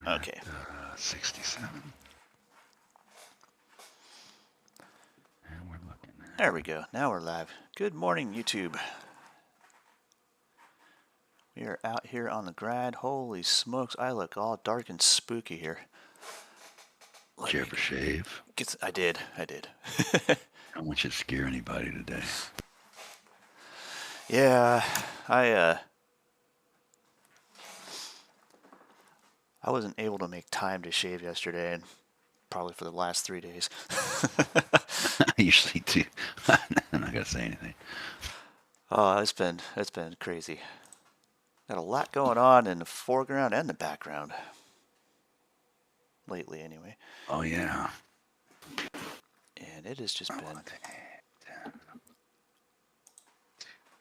Okay. 67. And we're looking at... There we go. Now we're live. Good morning, YouTube. We are out here on the grad. Holy smokes, I look all dark and spooky here. Did you ever shave? I did. I don't want you to scare anybody today. Yeah, I wasn't able to make time to shave yesterday, and probably for the last 3 days. I usually do. I'm not gonna say anything. Oh, it's been crazy. Got a lot going on in the foreground and the background. Lately, anyway. Oh, yeah. And it has just been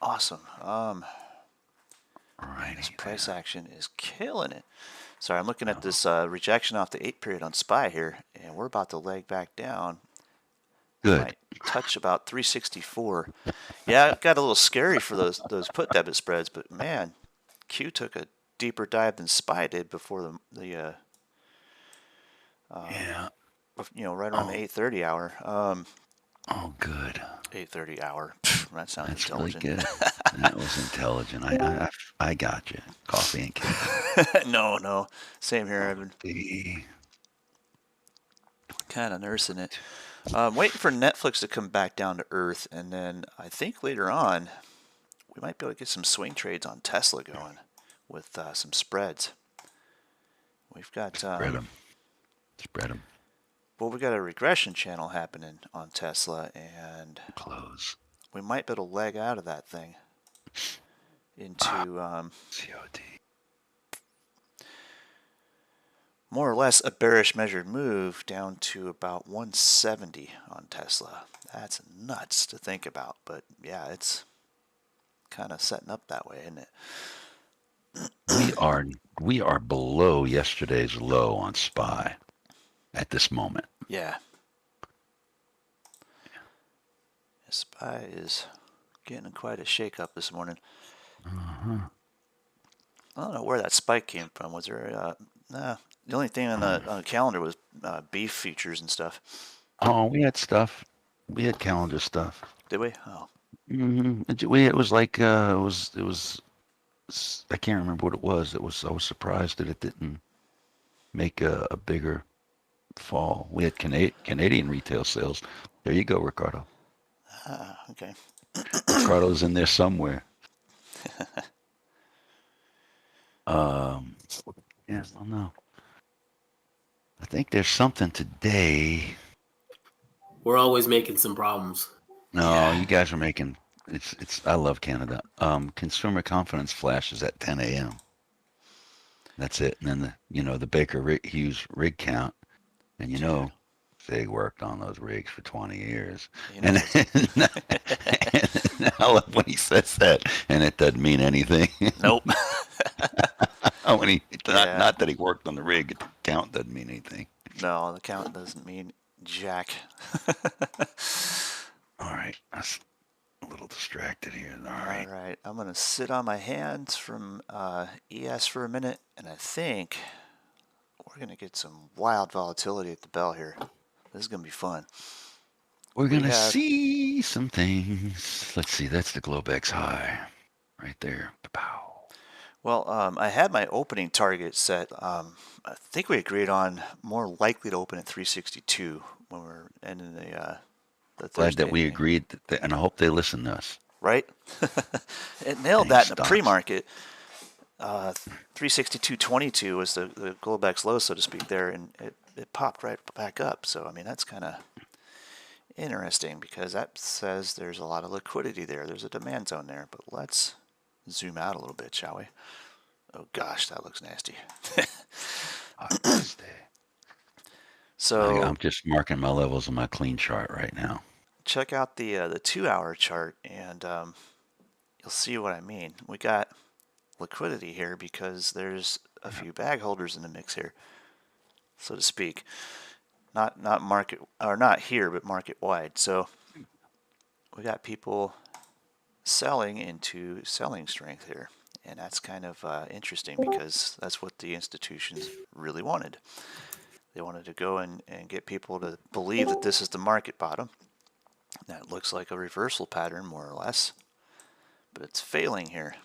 awesome. This price action is killing it. Sorry, I'm looking at this rejection off the 8 period on SPY here, and we're about to leg back down. Good. Might touch about 364. Yeah, it got a little scary for those put debit spreads, but man, Q took a deeper dive than SPY did before the yeah. Right around the 8:30 hour. Oh, good. 8:30 hour. That sounds That's intelligent. really good. That was intelligent. I got you. Coffee and cake. No. Same here. I've been The... kind of nursing it. Waiting for Netflix to come back down to earth, and then I think later on we might be able to get some swing trades on Tesla going with some spreads. We've got Spread them. Well, we got a regression channel happening on Tesla, and close. We might be able to leg out of that thing into COD. More or less a bearish measured move down to about 170 on Tesla. That's nuts to think about, but yeah, it's kind of setting up that way, isn't it? We are below yesterday's low on SPY at this moment. Yeah. SPY is getting quite a shake-up this morning. I don't know where that spike came from. Was there the only thing on the calendar was beef futures and stuff. Oh, we had stuff. We had calendar stuff. Did we? Oh. It was like it was. I can't remember what it was. I was surprised that it didn't make a bigger fall. We had Canadian retail sales. There you go, Ricardo. Okay. Ricardo's in there somewhere. Yeah, I don't know. I think there's something today. We're always making some problems. No, yeah. You guys are making it's. I love Canada. Consumer confidence flashes at 10 a.m. That's it, and then the Baker Hughes rig count, and Fig worked on those rigs for 20 years, and I love when he says that, and it doesn't mean anything. Nope. When not that he worked on the rig, the count doesn't mean anything. No, the count doesn't mean jack. All right, I was a little distracted here. All right, I'm gonna sit on my hands from ES for a minute, and I think we're gonna get some wild volatility at the bell here. This is gonna be fun. We're gonna see some things. Let's see. That's the Globex high, right there. Pow. Well, I had my opening target set. I think we agreed on more likely to open at 362 when we're ending the Thursday. Glad that we agreed, and I hope they listen to us. Right? It nailed that in the pre-market. 362.22 was the Globex low, so to speak, there, and it popped right back up. So, I mean, that's kind of interesting because that says there's a lot of liquidity there. There's a demand zone there, but let's zoom out a little bit, shall we? Oh gosh, that looks nasty. So I'm just marking my levels on my clean chart right now. Check out the 2-hour chart, and you'll see what I mean. We got liquidity here because there's a few bag holders in the mix here, so to speak. Not market, or not here, but market wide. So we got people selling into selling strength here, And that's kind of interesting because that's what the institutions really wanted. They wanted to go and get people to believe that this is the market bottom. That looks like a reversal pattern, more or less, but it's failing here.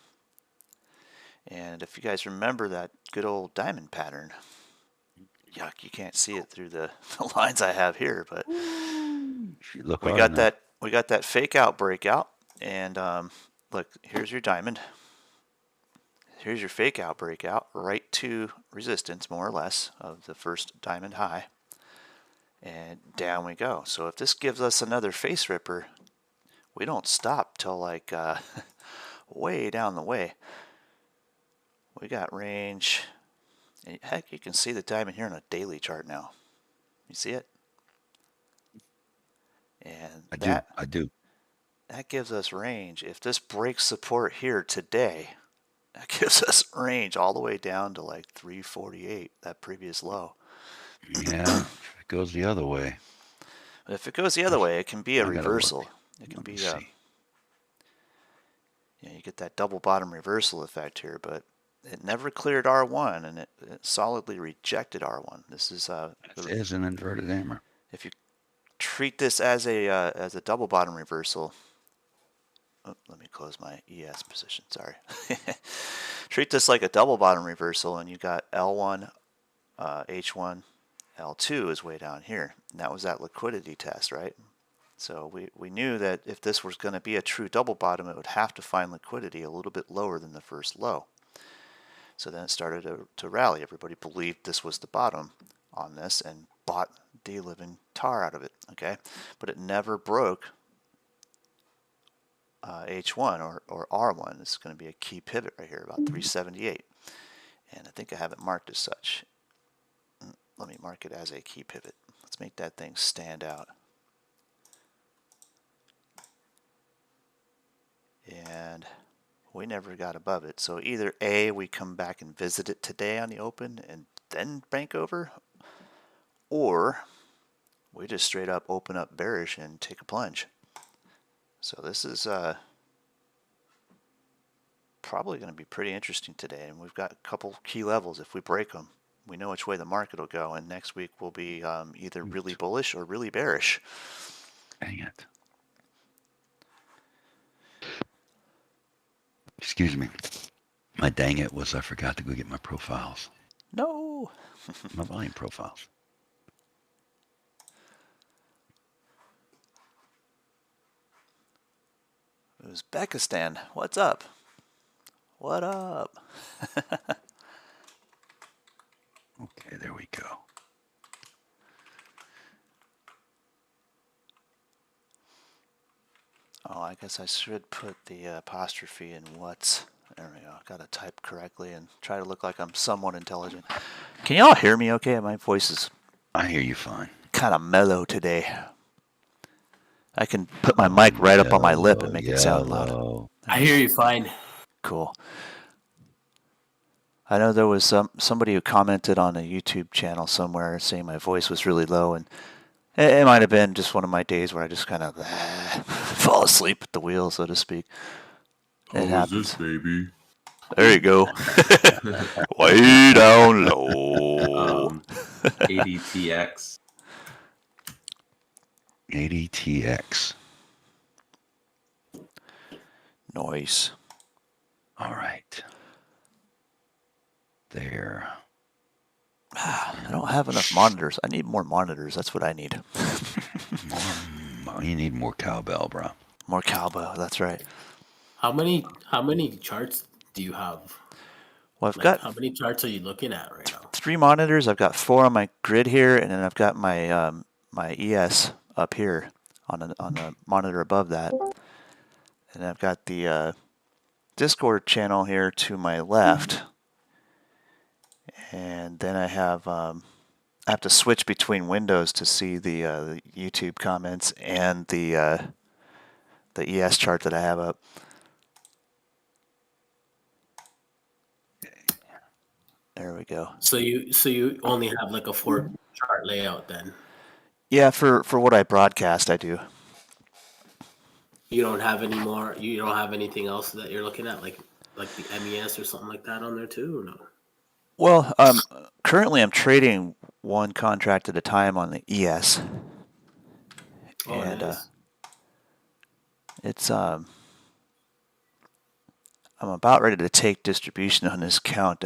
And if you guys remember that good old diamond pattern, yuck, you can't see it through the lines I have here, but Look we hard got enough. that fake out breakout, and look, here's your diamond. Here's your fake out breakout right to resistance, more or less, of the first diamond high. And down we go. So if this gives us another face ripper, we don't stop till like way down the way. We got range. And heck, you can see the diamond here on a daily chart now. You see it? And I do. that gives us range. If this breaks support here today, that gives us range all the way down to like 348, that previous low. Yeah, if it goes the other way. But if it goes the other way, it can be a I gotta reversal. look. It can Let me be see. you get that double bottom reversal effect here, but it never cleared R1 and it solidly rejected R1. This is It is an inverted hammer. if you treat this as a double bottom reversal. Oh, let me close my ES position. Sorry. Treat this like a double bottom reversal, and you got L1, H1, L2 is way down here. And that was that liquidity test, right? So we knew that if this was going to be a true double bottom, it would have to find liquidity a little bit lower than the first low. So then it started to rally. Everybody believed this was the bottom on this and bought the living tar out of it, okay? But it never broke H1 or R1. This is going to be a key pivot right here, about 378. And I think I have it marked as such. Let me mark it as a key pivot. Let's make that thing stand out. And we never got above it. So either A, we come back and visit it today on the open and then bank over, or we just straight up open up bearish and take a plunge. So this is probably going to be pretty interesting today, and we've got a couple key levels. If we break them, we know which way the market will go, and next week will be either really bullish or really bearish. Dang it. Excuse me. My dang it was I forgot to go get my profiles. No. My volume profiles. Uzbekistan, what's up? What up? Okay, there we go. Oh, I guess I should put the apostrophe in what's. There we go. Got to type correctly and try to look like I'm somewhat intelligent. Can y'all hear me okay? My voice is I hear you fine. kind of mellow today. I can put my mic right up on my lip and make it sound loud. Yellow. I hear you fine. Cool. I know there was somebody who commented on a YouTube channel somewhere saying my voice was really low, and it might have been just one of my days where I just kind of fall asleep at the wheel, so to speak. It happens. Baby? There you go. Way down low. ADTX. ADTX. Noise. All right. There. I don't have enough monitors. I need more monitors. That's what I need. You need more cowbell, bro. More cowbell. That's right. How many charts do you have? Well, I've Like, got how many charts are you looking at right now? 3 monitors. I've got 4 on my grid here, and then I've got my my ES up here on the monitor above that, and I've got the Discord channel here to my left, and then I have to switch between windows to see the YouTube comments and the ES chart that I have up. There we go. So you only have like a 4 chart layout then. Yeah, for what I broadcast, I do. You don't have any more. You don't have anything else that you're looking at, like like the MES or something like that on there too, or no? Well, currently I'm trading one contract at a time on the ES, Oh, and nice. it's I'm about ready to take distribution on this account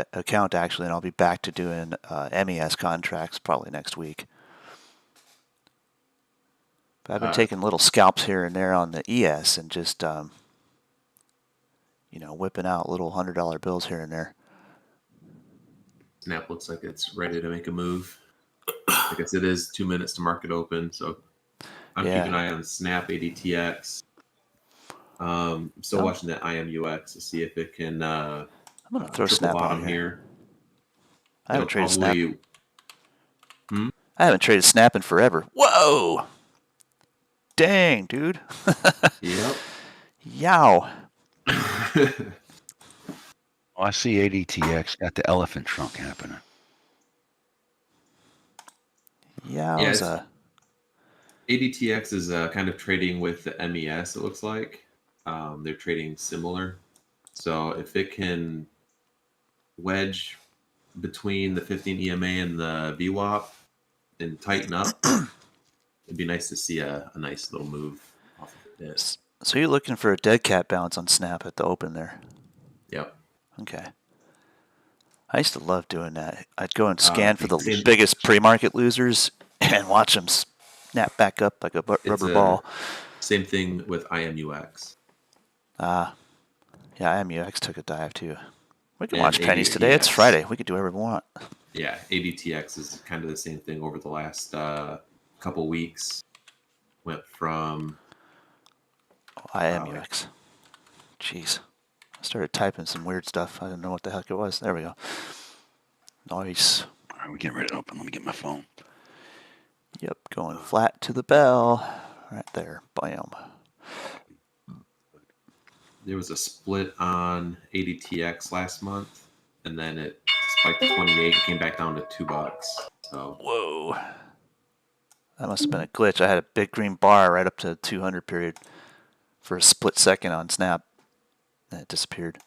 actually, and I'll be back to doing MES contracts probably next week. But I've been taking little scalps here and there on the ES and just whipping out little $100 bills here and there. Snap looks like it's ready to make a move. I guess it is 2 minutes to market open, so I'm Yeah. keeping an eye on Snap ADTX. I'm still Oh. watching that IMUX to see if it can I'm gonna throw triple Snap bottom on here. here. I haven't traded Snap. Hmm? I haven't traded Snap in forever. Whoa! Dang, dude. Yep. Yow. Oh, I see ADTX got the elephant trunk happening. Yowza. ADTX is kind of trading with the MES, it looks like. They're trading similar. So if it can wedge between the 15 EMA and the VWAP and tighten up, it'd be nice to see a nice little move off of it. So you're looking for a dead cat bounce on Snap at the open there? Yep. Okay. I used to love doing that. I'd go and scan for the same- biggest pre-market losers and watch them snap back up like a rubber ball. Same thing with IMUX. Yeah, IMUX took a dive too. We can And watch pennies today. It's ADTX. Friday. We could do whatever we want. Yeah, ADTX is kind of the same thing over the last couple weeks. Went from IMUX. Jeez. I started typing some weird stuff. I didn't know what the heck it was. There we go. Nice. All right, we're getting ready to open. Let me get my phone. Yep, going flat to the bell. Right there. Bam. there was a split on ADTX last month, and then it spiked to 28 and came back down to $2. So Whoa. That must have been a glitch. I had a big green bar right up to the 200 period for a split second on Snap. And it disappeared.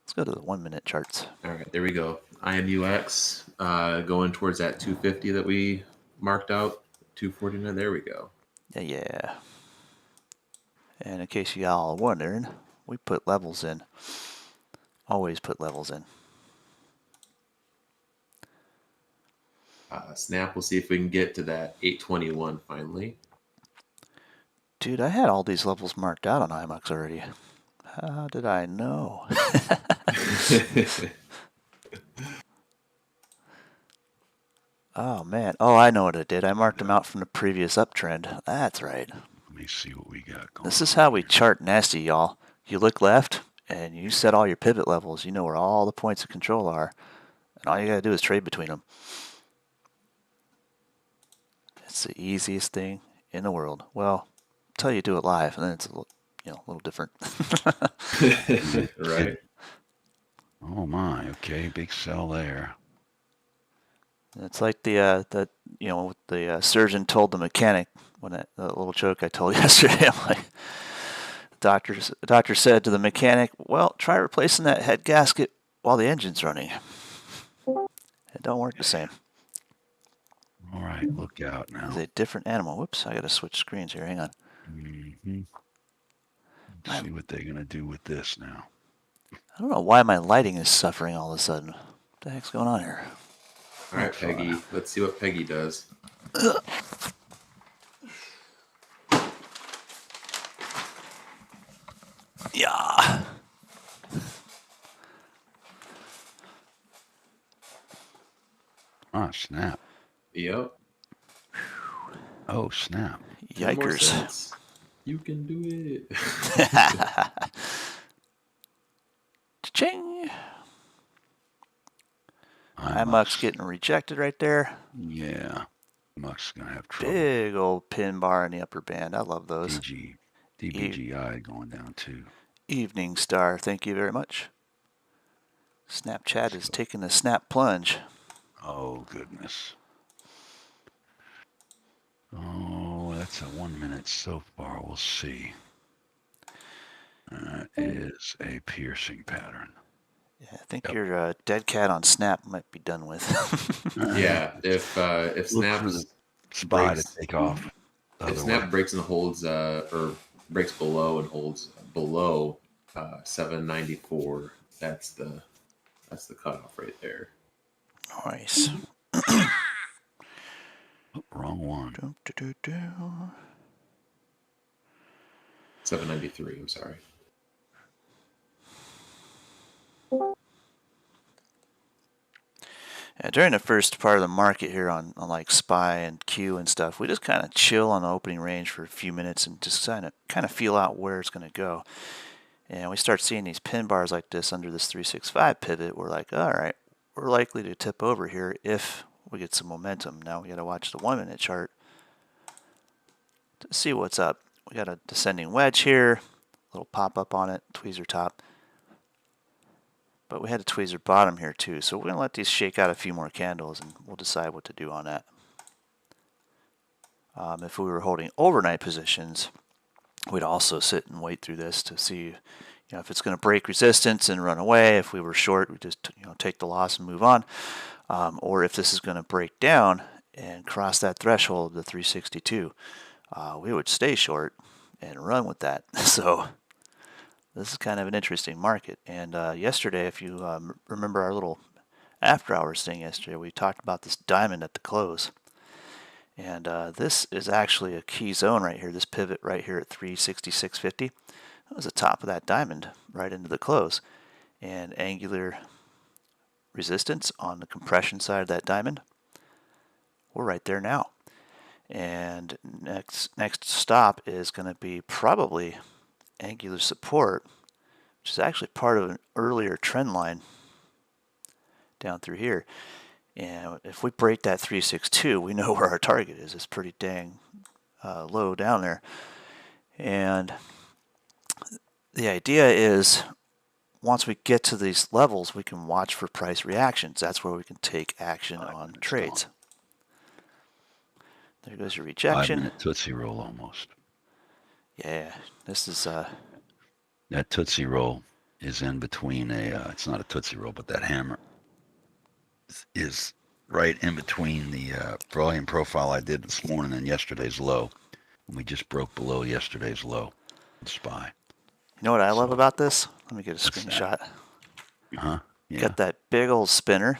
Let's go to the 1 minute charts. all right, there we go. IMUX going towards that 250 that we marked out. 249. There we go. Yeah. And in case y'all are wondering, we put levels in. Always put levels in. Snap. We'll see if we can get to that 821 finally. Dude, I had all these levels marked out on IMUX already. How did I know? Oh, man. Oh, I know what I did. I marked them out from the previous uptrend. That's right. Let me see what we got going. This is how we chart nasty, y'all. You look left, and you set all your pivot levels. You know where all the points of control are. And all you got to do is trade between them. It's the easiest thing in the world. Well, until you do it live, and then it's a little different. Right. Oh my, okay, big sell there. It's like the surgeon told the mechanic when that little joke I told yesterday. I'm like, the doctor said to the mechanic, "Well, try replacing that head gasket while the engine's running. It don't work the same. All right, look out now. It's a different animal." Whoops, I got to switch screens here. Hang on. Mm-hmm. Let's see what they're gonna do with this now. I don't know why my lighting is suffering all of a sudden. What the heck's going on here? All right, Peggy. Let's see what Peggy does. Yeah. Ah, snap. Yep. Oh, snap. 10 more Yikers. cents. You can do it. Cha-ching. IMUX getting rejected right there. Yeah. IMUX gonna have trouble. Big old pin bar in the upper band. I love those. DBGI going down too. Evening Star, thank you very much. Snapchat is taking a snap plunge. Oh, goodness. Oh, that's a 1 minute so far. We'll see. That is a piercing pattern. Yeah, I think Yep. your dead cat on Snap might be done with. Yeah, if Look for Snaps the SPY to breaks, take off. The if other Snap way. breaks and holds or breaks below and holds below 794, that's the cutoff right there. Nice. Oh, wrong one. Dum, doo, doo, doo. 793. I'm sorry. Yeah, during the first part of the market here on like SPY and Q and stuff, we just kind of chill on the opening range for a few minutes and just kind of feel out where it's going to go. And we start seeing these pin bars like this under this 365 pivot. We're like, all right, we're likely to tip over here if we get some momentum. Now we got to watch the 1 minute chart to see what's up. We got a descending wedge here, little pop up on it, tweezer top. But we had a tweezer bottom here too, so we're going to let these shake out a few more candles and we'll decide what to do on that. If we were holding overnight positions, we'd also sit and wait through this to see if it's going to break resistance and run away. If we were short, we just take the loss and move on. Or if this is going to break down and cross that threshold of the 362, we would stay short and run with that. So this is kind of an interesting market. And yesterday, if you remember our little after hours thing yesterday, we talked about this diamond at the close. And this is actually a key zone right here, this pivot right here at 366.50. That was the top of that diamond right into the close. And angular resistance on the compression side of that diamond, we're right there now. And next stop is going to be probably angular support, which is actually part of an earlier trend line down through here. And if we break that 362, we know where our target is. It's pretty dang low down there. And the idea is once we get to these levels, we can watch for price reactions. That's where we can take action on trades. There goes your rejection. 5-minute Tootsie Roll almost. Yeah, this is That Tootsie Roll is in between it's not a Tootsie Roll, but that hammer is right in between the volume profile I did this morning and yesterday's low. And we just broke below yesterday's low in SPY. You know what I love about this? Let me get a What's that? screenshot. Yeah. Got that big old spinner.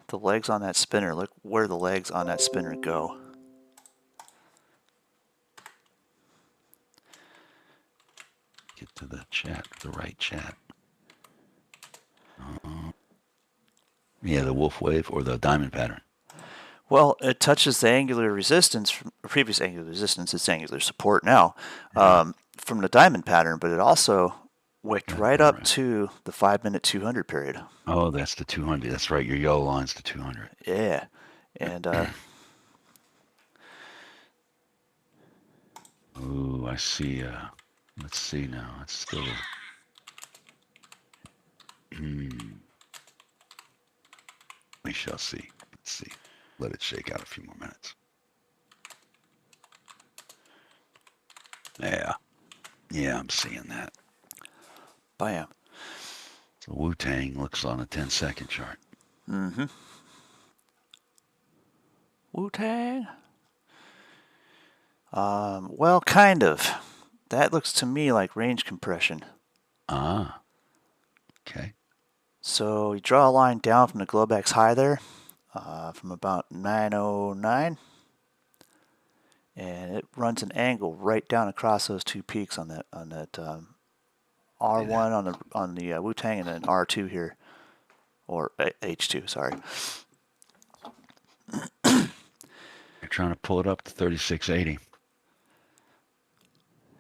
The legs on that spinner, look where the legs on that spinner go. Get to the chat, the right chat. Yeah, the wolf wave or the diamond pattern. Well, it touches the angular resistance from previous angular resistance. It's angular support now from the diamond pattern, but it also wicked right up to the 5-minute 200 period. Oh, that's the 200. That's right. Your yellow line's the 200. Yeah, and ooh, I see. Let's see now. It's still. We shall see. Let's see. Let it shake out a few more minutes. Yeah, I'm seeing that. bam. So Wu-Tang looks on a 10-second chart. Mm-hmm. Wu-Tang. Well, kind of. That looks to me like range compression. Ah. Okay. So you draw a line down from the Globex high there, from about 909, and it runs an angle right down across those two peaks on that R1 on the Wu-Tang, and then R2 here, or H2. Sorry. You're trying to pull it up to 3680.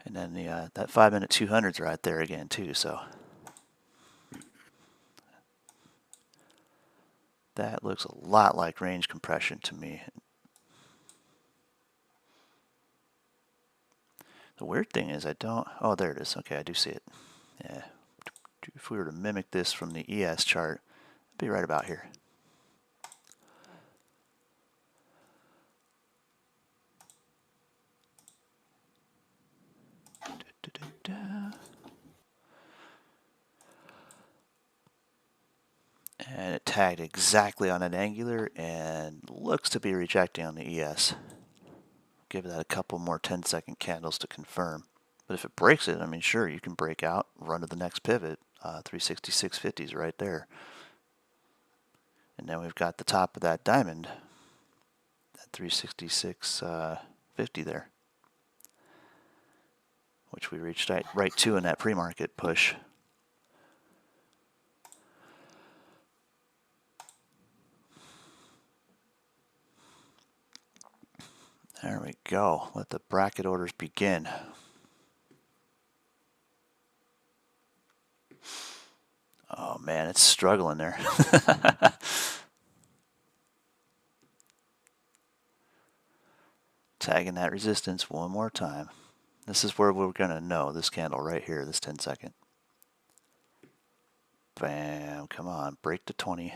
And then the that 5-minute 200's right there again too. So that looks a lot like range compression to me. The weird thing is I don't. Oh, there it is. Okay, I do see it. Yeah. If we were to mimic this from the ES chart, it'd be right about here. And it tagged exactly on an angular and looks to be rejecting on the ES. Give that a couple more 10-second candles to confirm. But if it breaks it, I mean, sure, you can break out, run to the next pivot. 366.50 right there. And then we've got the top of that diamond at 366.50 there, which we reached right to in that pre-market push. There we go. Let the bracket orders begin. Oh man, it's struggling there. Tagging that resistance one more time. This is where we're going to know this candle right here, this 10-second. Bam, come on, break the 20.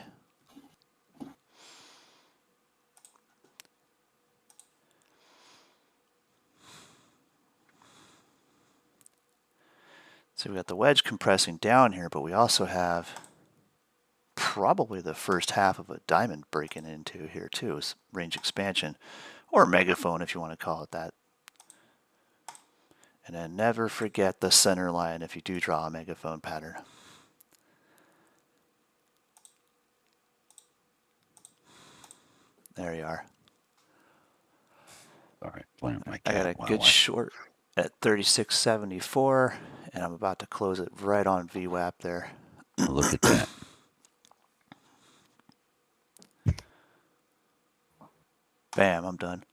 So we got the wedge compressing down here, but we also have probably the first half of a diamond breaking into here too. It's range expansion, or megaphone if you want to call it that. And then never forget the center line if you do draw a megaphone pattern. There you are. All right, playing my I cat. got a while good I- short at 36.74, and I'm about to close it right on VWAP there. Look at that. Bam, I'm done.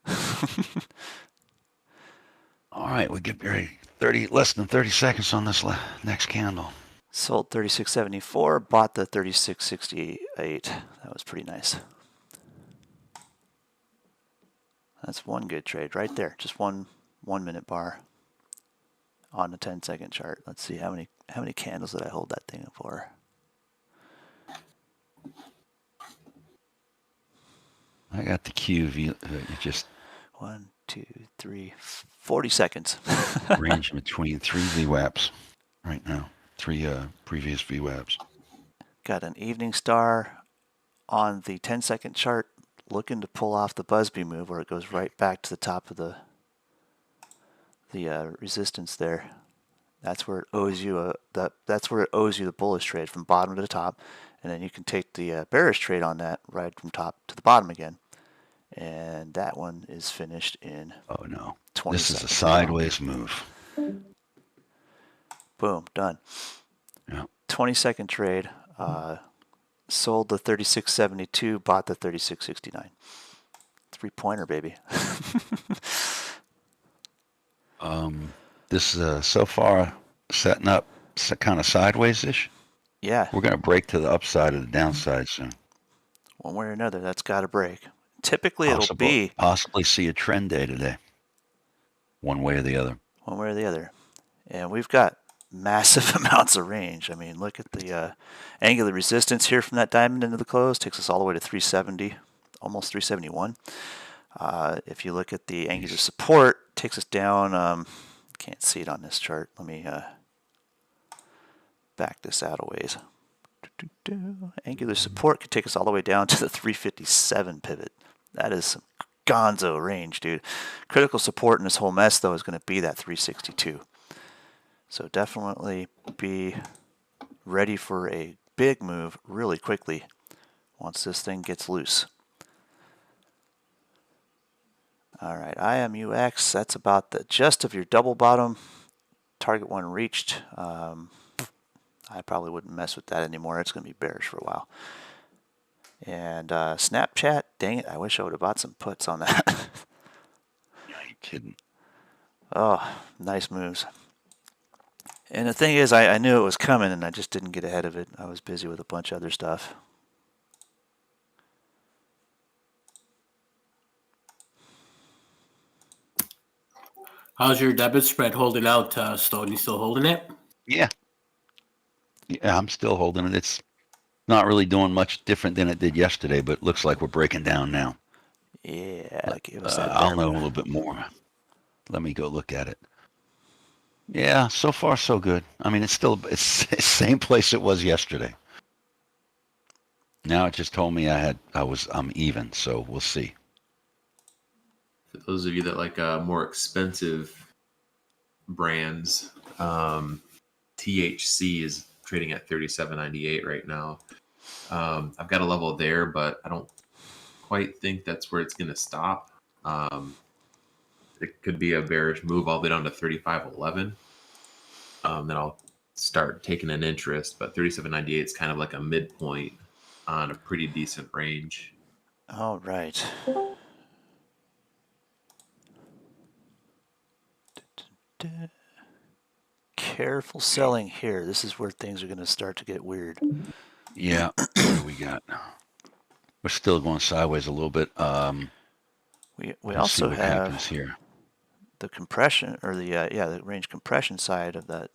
All right, we get ready. Less than 30 seconds on this next candle. Sold 36.74, bought the 36.68. That was pretty nice. That's one good trade right there. Just one minute bar on the 10-second chart. Let's see how many candles did I hold that thing for? I got the cue. You just 1, 2, 3, 40 seconds. range between 3 VWAPs right now. 3 previous VWAPs. Got an evening star on the 10-second chart, looking to pull off the Busby move where it goes right back to the top of the resistance there. That's where it owes you that's where it owes you the bullish trade from bottom to the top, and then you can take the bearish trade on that right from top to the bottom again. And that one is finished in Oh no. 20 This is seconds. a sideways move. Boom, done. Yeah. 20-second trade. Sold the 36.72, bought the 36.69. 3-pointer, baby. This is so far setting up kind of sideways-ish. Yeah, We're going to break to the upside of the downside soon. one way or another, that's got to break. Typically, it'll be Possibly see a trend day today. One way or the other. one way or the other. And we've got massive amounts of range. I mean, look at the angular resistance here from that diamond into the close. Takes us all the way to 370, almost 371. If you look at the angular support, takes us down. Can't see it on this chart. Let me back this out a ways. Angular support could take us all the way down to the 357 pivot. That is some gonzo range, dude. Critical support in this whole mess, though, is going to be that 362. So definitely be ready for a big move really quickly once this thing gets loose. All right, IMUX, that's about the gist of your double bottom. Target one reached. I probably wouldn't mess with that anymore. It's going to be bearish for a while. And Snapchat, dang it, I wish I would have bought some puts on that. Yeah, you kidding? Oh, nice moves. And the thing is, I knew it was coming, and I just didn't get ahead of it. I was busy with a bunch of other stuff. How's your debit spread holding out, Stone? You still holding it? Yeah. Yeah, I'm still holding it. It's not really doing much different than it did yesterday, but it looks like we're breaking down now. Yeah, give us that. I'll bear know a move. little bit more. Let me go look at it. Yeah, so far so good. I mean, it's the same place it was yesterday. Now it just told me I'm even, so we'll see. For those of you that like more expensive brands, THC is trading at 37.98 right now. I've got a level there, but I don't quite think that's where it's going to stop. It could be a bearish move all the way down to 35.11. Then I'll start taking an interest, but 37.98 is kind of like a midpoint on a pretty decent range. All right. Careful selling here. This is where things are going to start to get weird. Yeah. What do we got? We're still going sideways a little bit. We Let's see also what have happens here. the compression, or the range compression side of that,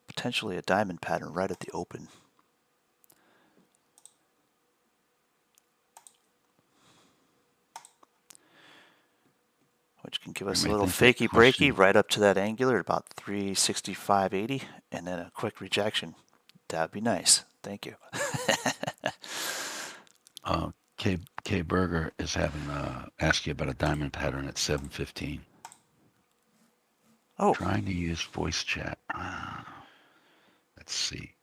potentially a diamond pattern right at the open. Which can give us a may little think fakey that breaky question- right up to that angular at about 365.80, and then a quick rejection. That'd be nice. Thank you. K Burger is having ask you about a diamond pattern at 7:15. Oh, Trying to use voice chat. Let's see.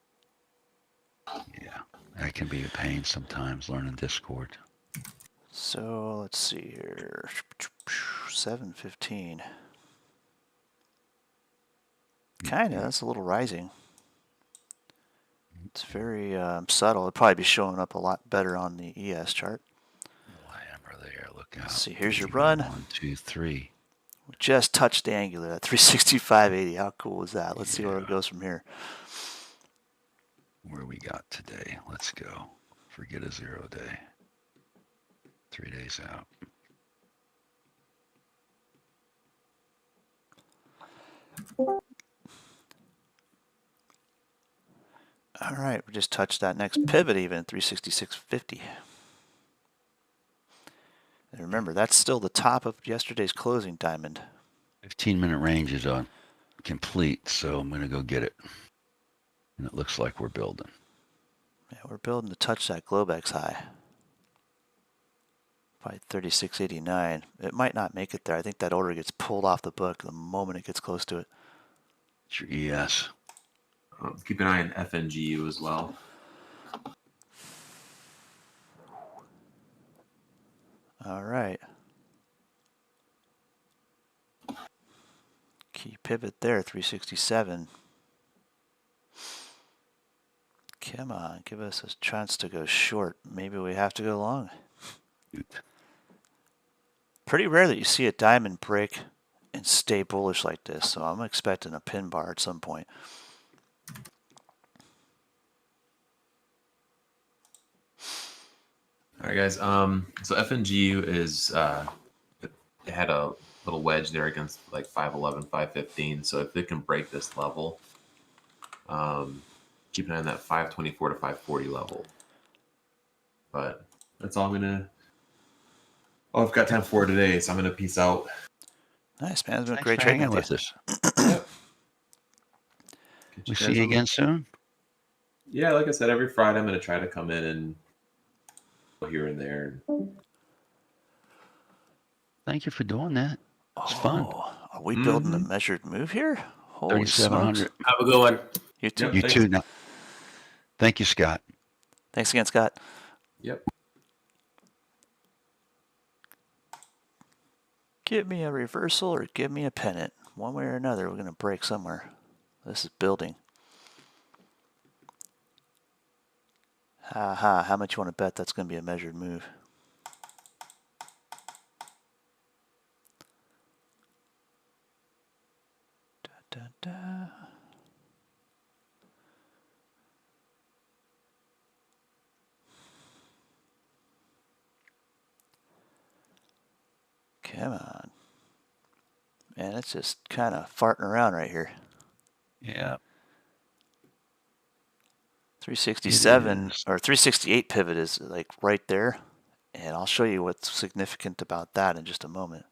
Yeah, that can be a pain sometimes learning Discord. so let's see here. 7:15. Kinda. That's a little rising. It's very subtle. It'll probably be showing up a lot better on the ES chart. Little hammer there. Look out. Let's see. Here's your We got run. 1, 2, 3. We just touched the angular at 365.80. How cool is that? Let's see where it goes from here. Where we got today. Let's go. Forget a 0 day. 3 days out. All right, we just touched that next pivot even at 366.50. And remember, that's still the top of yesterday's closing diamond. 15-minute range is on complete, so I'm going to go get it. And it looks like we're building. Yeah, we're building to touch that Globex high. Probably 36.89. It might not make it there. I think that order gets pulled off the book the moment it gets close to it. It's your ES. Keep an eye on FNGU as well. All right. Key pivot there, 367. Come on, give us a chance to go short. Maybe we have to go long. Pretty rare that you see a diamond break and stay bullish like this, so I'm expecting a pin bar at some point. All right, guys. So FNGU is it had a little wedge there against like 511, 515. So if it can break this level, keep an eye on that 524 to 540 level. But that's all I'm gonna. Oh, I've got time for today, so I'm gonna peace out. Nice, man. It's been Thanks great for trading hanging with with you. us. Yep. We see you again soon. Yeah, like I said, every Friday I'm gonna try to come in and here and there. Thank you for doing that. It's fun. Oh, are we building a measured move here? Holy smokes. 3,700. Have a good one. You too. Yep. You Thanks. too. Now. Thank you, Scott. Thanks again, Scott. Yep. Give me a reversal or give me a pennant. One way or another, we're going to break somewhere. This is building. Ha ha. How much you want to bet that's going to be a measured move? Da, da, da. Come on. Man, it's just kind of farting around right here. Yeah. 367 is. or 368 pivot is like right there. And I'll show you what's significant about that in just a moment.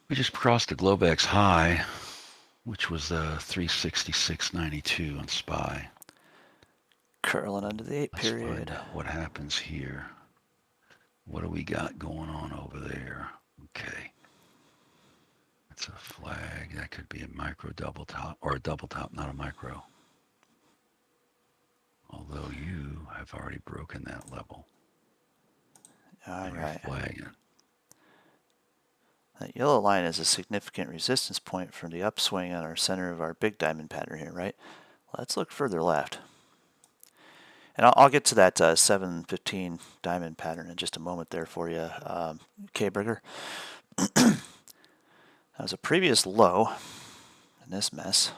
We just crossed the Globex high. which was 366.92 on SPY. Curling under the 8 Let's find period. out what happens here. What do we got going on over there? Okay. That's a flag. That could be a micro double top or a double top, not a micro. Although you have already broken that level. All And right. You're flagging. That yellow line is a significant resistance point from the upswing on our center of our big diamond pattern here, right? Let's look further left. And I'll get to that 715 diamond pattern in just a moment there for you, K-Burger. That was a previous low in this mess.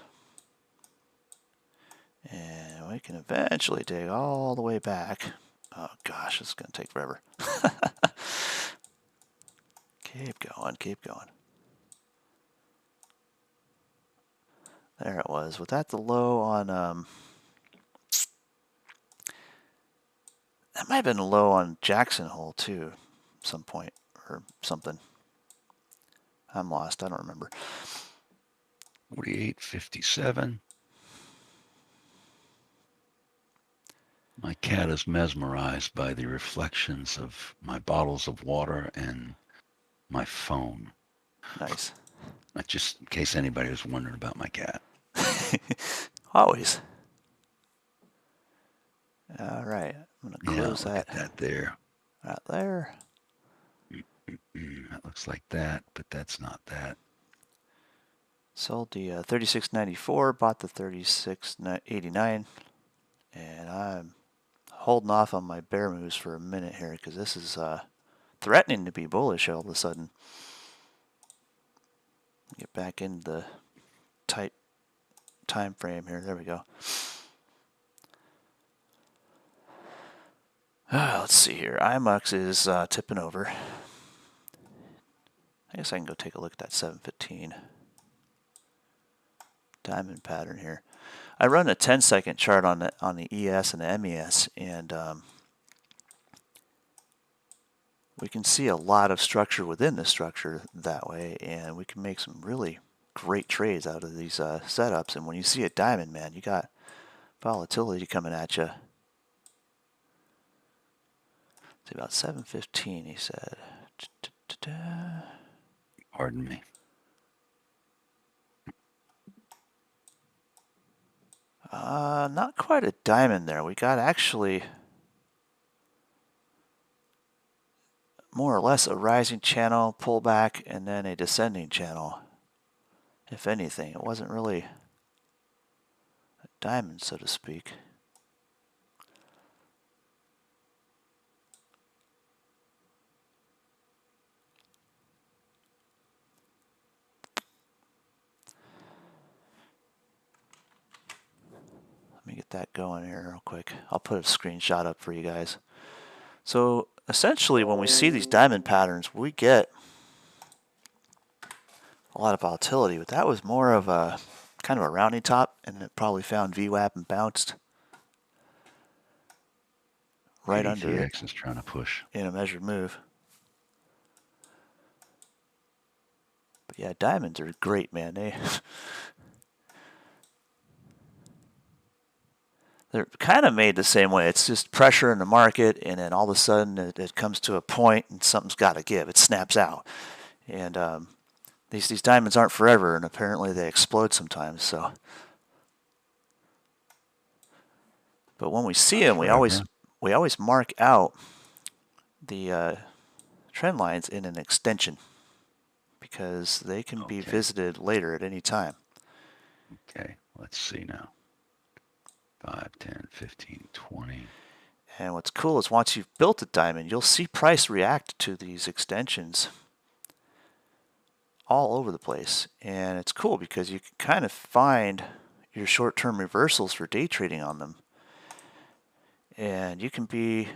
And we can eventually dig all the way back. Oh gosh, it's going to take forever. Keep going, keep going. There it was. Was that the low on... that might have been a low on Jackson Hole too, some point or something. I'm lost. I don't remember. 48.57. My cat is mesmerized by the reflections of my bottles of water and my phone. Nice. Just in case anybody was wondering about my cat. Always. All right. I'm going to close Look that. at that there. Right there. That looks like that, but that's not that. Sold the 36.94, bought the 36.89, and I'm holding off on my bear moves for a minute here because this is threatening to be bullish all of a sudden. Get back into the tight time frame here. There we go. Let's see here. IMUX is tipping over. I guess I can go take a look at that 715 diamond pattern here. I run a 10-second chart on the ES and the MES, and we can see a lot of structure within the structure that way, and we can make some really great trades out of these setups. And when you see a diamond, man, you got volatility coming at you. It's about 715, he said. Pardon me. Not quite a diamond there. We got actually more or less a rising channel, pullback, and then a descending channel. If anything, it wasn't really a diamond, so to speak. Let me get that going here real quick. I'll put a screenshot up for you guys. So essentially when we see these diamond patterns, we get a lot of volatility, but that was more of a kind of a rounding top, and it probably found VWAP and bounced right under it ADTX is trying to push. in a measured move. But yeah, diamonds are great, man. They're kind of made the same way. It's just pressure in the market, and then all of a sudden it comes to a point and something's got to give. It snaps out. And these diamonds aren't forever, and apparently they explode sometimes. So, but when we see them, we always mark out the trend lines in an extension because they can be visited later at any time. Okay, let's see now. 5, 10, 15, 20. And what's cool is once you've built a diamond, you'll see price react to these extensions all over the place. And it's cool because you can kind of find your short-term reversals for day trading on them. And you can be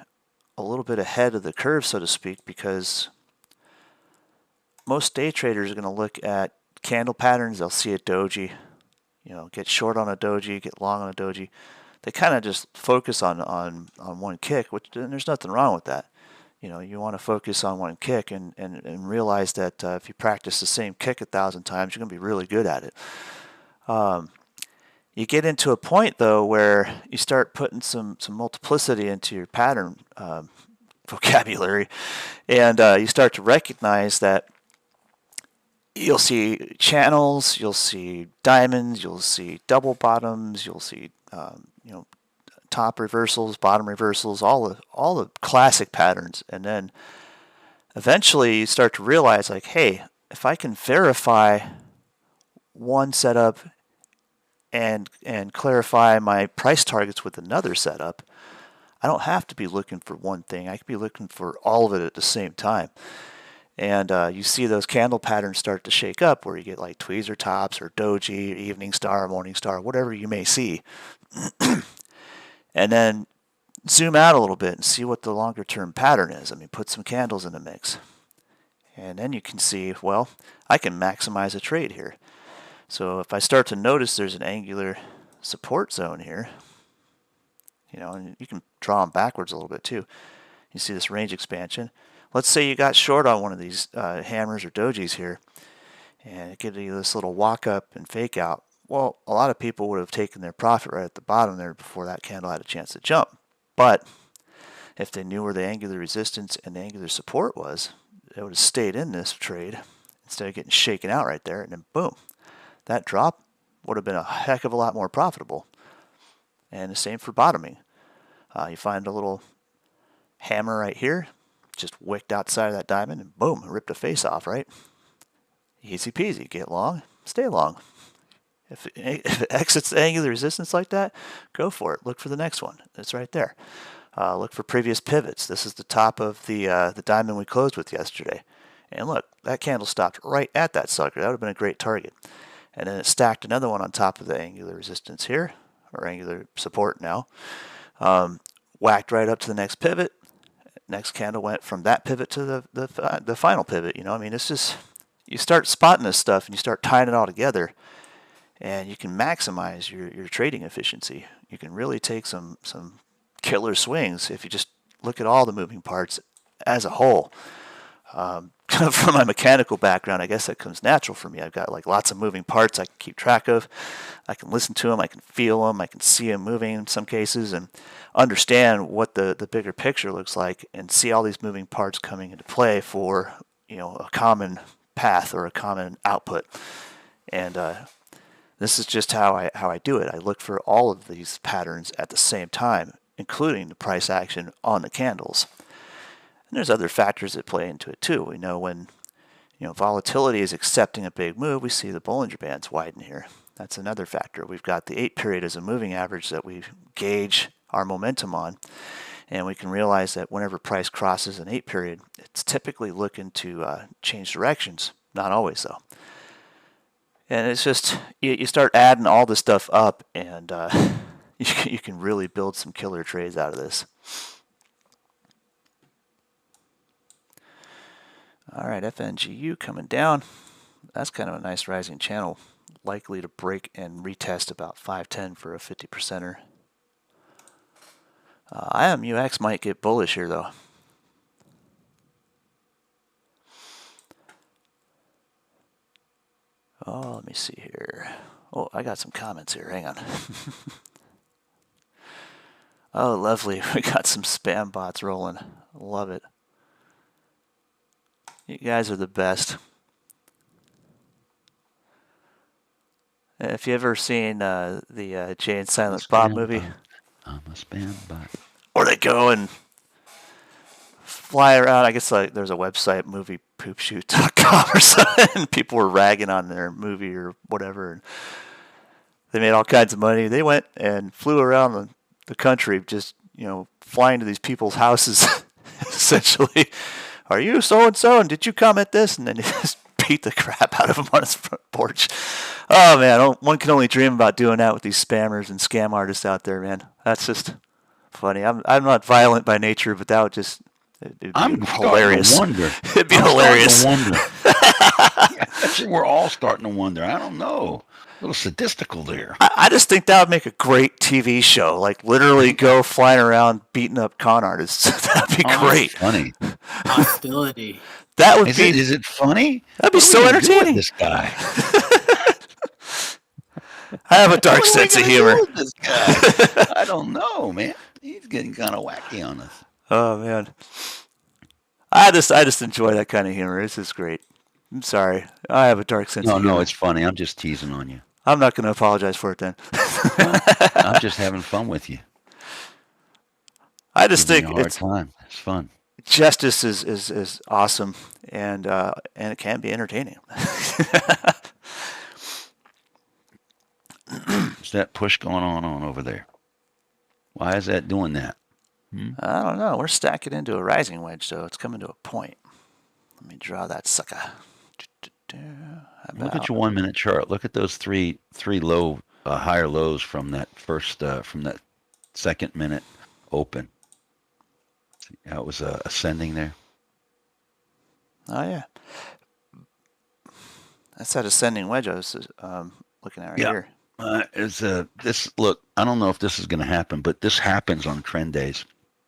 a little bit ahead of the curve, so to speak, because most day traders are going to look at candle patterns. They'll see a doji, get short on a doji, get long on a doji. They kind of just focus on one kick, which and there's nothing wrong with that. You want to focus on one kick and realize that if you practice the same kick 1,000 times, you're going to be really good at it. You get into a point though where you start putting some multiplicity into your pattern vocabulary, and you start to recognize that you'll see channels, you'll see diamonds, you'll see double bottoms, you'll see top reversals, bottom reversals, all the classic patterns, and then eventually you start to realize, like, hey, if I can verify one setup and clarify my price targets with another setup, I don't have to be looking for one thing. I could be looking for all of it at the same time. And you see those candle patterns start to shake up, where you get like tweezer tops or doji, evening star, morning star, whatever you may see. And then zoom out a little bit and see what the longer term pattern is. I mean, put some candles in the mix. And then you can see, well, I can maximize a trade here. So if I start to notice there's an angular support zone here, and you can draw them backwards a little bit too. You see this range expansion. Let's say you got short on one of these hammers or dojis here, and it gives you this little walk up and fake out. Well, a lot of people would have taken their profit right at the bottom there before that candle had a chance to jump. But if they knew where the angular resistance and the angular support was, they would have stayed in this trade instead of getting shaken out right there, and then boom, that drop would have been a heck of a lot more profitable. And the same for bottoming. You find a little hammer right here, just wicked outside of that diamond, and boom, ripped a face off, right? Easy peasy. Get long, stay long. If it exits the angular resistance like that, go for it. Look for the next one. It's right there. Look for previous pivots. This is the top of the diamond we closed with yesterday. And look, that candle stopped right at that sucker. That would have been a great target. And then it stacked another one on top of the angular resistance here, or angular support now. Whacked right up to the next pivot. Next candle went from that pivot to the final pivot. It's just, you start spotting this stuff and you start tying it all together, and you can maximize your trading efficiency. You can really take some killer swings if you just look at all the moving parts as a whole. From my mechanical background, I guess that comes natural for me. I've got like lots of moving parts I can keep track of. I can listen to them, I can feel them, I can see them moving in some cases, and understand what the bigger picture looks like, and see all these moving parts coming into play for a common path or a common output. And this is just how I do it. I look for all of these patterns at the same time, including the price action on the candles. And there's other factors that play into it too. We know when volatility is accepting a big move, we see the Bollinger Bands widen here. That's another factor. We've got the 8 period as a moving average that we gauge our momentum on, and we can realize that whenever price crosses an 8 period, it's typically looking to change directions. Not always though. And it's just, you start adding all this stuff up, and you can really build some killer trades out of this. All right, FNGU coming down. That's kind of a nice rising channel, likely to break and retest about 510 for a 50%er. IMUX might get bullish here though. Oh, let me see here. Oh, I got some comments here. Hang on. Oh, lovely. We got some spam bots rolling. Love it. You guys are the best. If you ever seen the Jay and Silent Bob movie, I'm a spam bot. Or they go and fly around. I guess like there's a website, moviepoopshoot.com or something, and people were ragging on their movie or whatever. And they made all kinds of money. They went and flew around the country, just flying to these people's houses, essentially. Are you so-and-so, and did you comment this? And then he just beat the crap out of him on his front porch. Oh, man, one can only dream about doing that with these spammers and scam artists out there, man. That's just funny. I'm not violent by nature, but that would just, it'd be hilarious. It'd be hilarious. Actually, we're all starting to wonder. I don't know. A little sadistical there. I just think that would make a great TV show. Like, literally go flying around beating up con artists. That'd be great. Funny. Hostility. That would Is it funny? That'd be so entertaining. This guy. I have a dark What are we sense of gonna humor. do with this guy? I don't know, man. He's getting kind of wacky on us. Oh man, I just enjoy that kind of humor. This is great. I'm sorry. I have a dark sense No, of humor. no, it's funny. I'm just teasing on you. I'm not going to apologize for it then. I'm just having fun with you. I just Giving think you a hard it's time. It's fun. justice is awesome, and it can be entertaining. What's that push going on over there? Why is that doing that? I don't know. We're stacking into a rising wedge, so it's coming to a point. Let me draw that sucker. Look at your 1 minute chart. Look at those three low higher lows from that second minute open. See how it was ascending there. Oh yeah, that's that ascending wedge I was looking at right Yeah. here. This look. I don't know if this is going to happen, but this happens on trend days.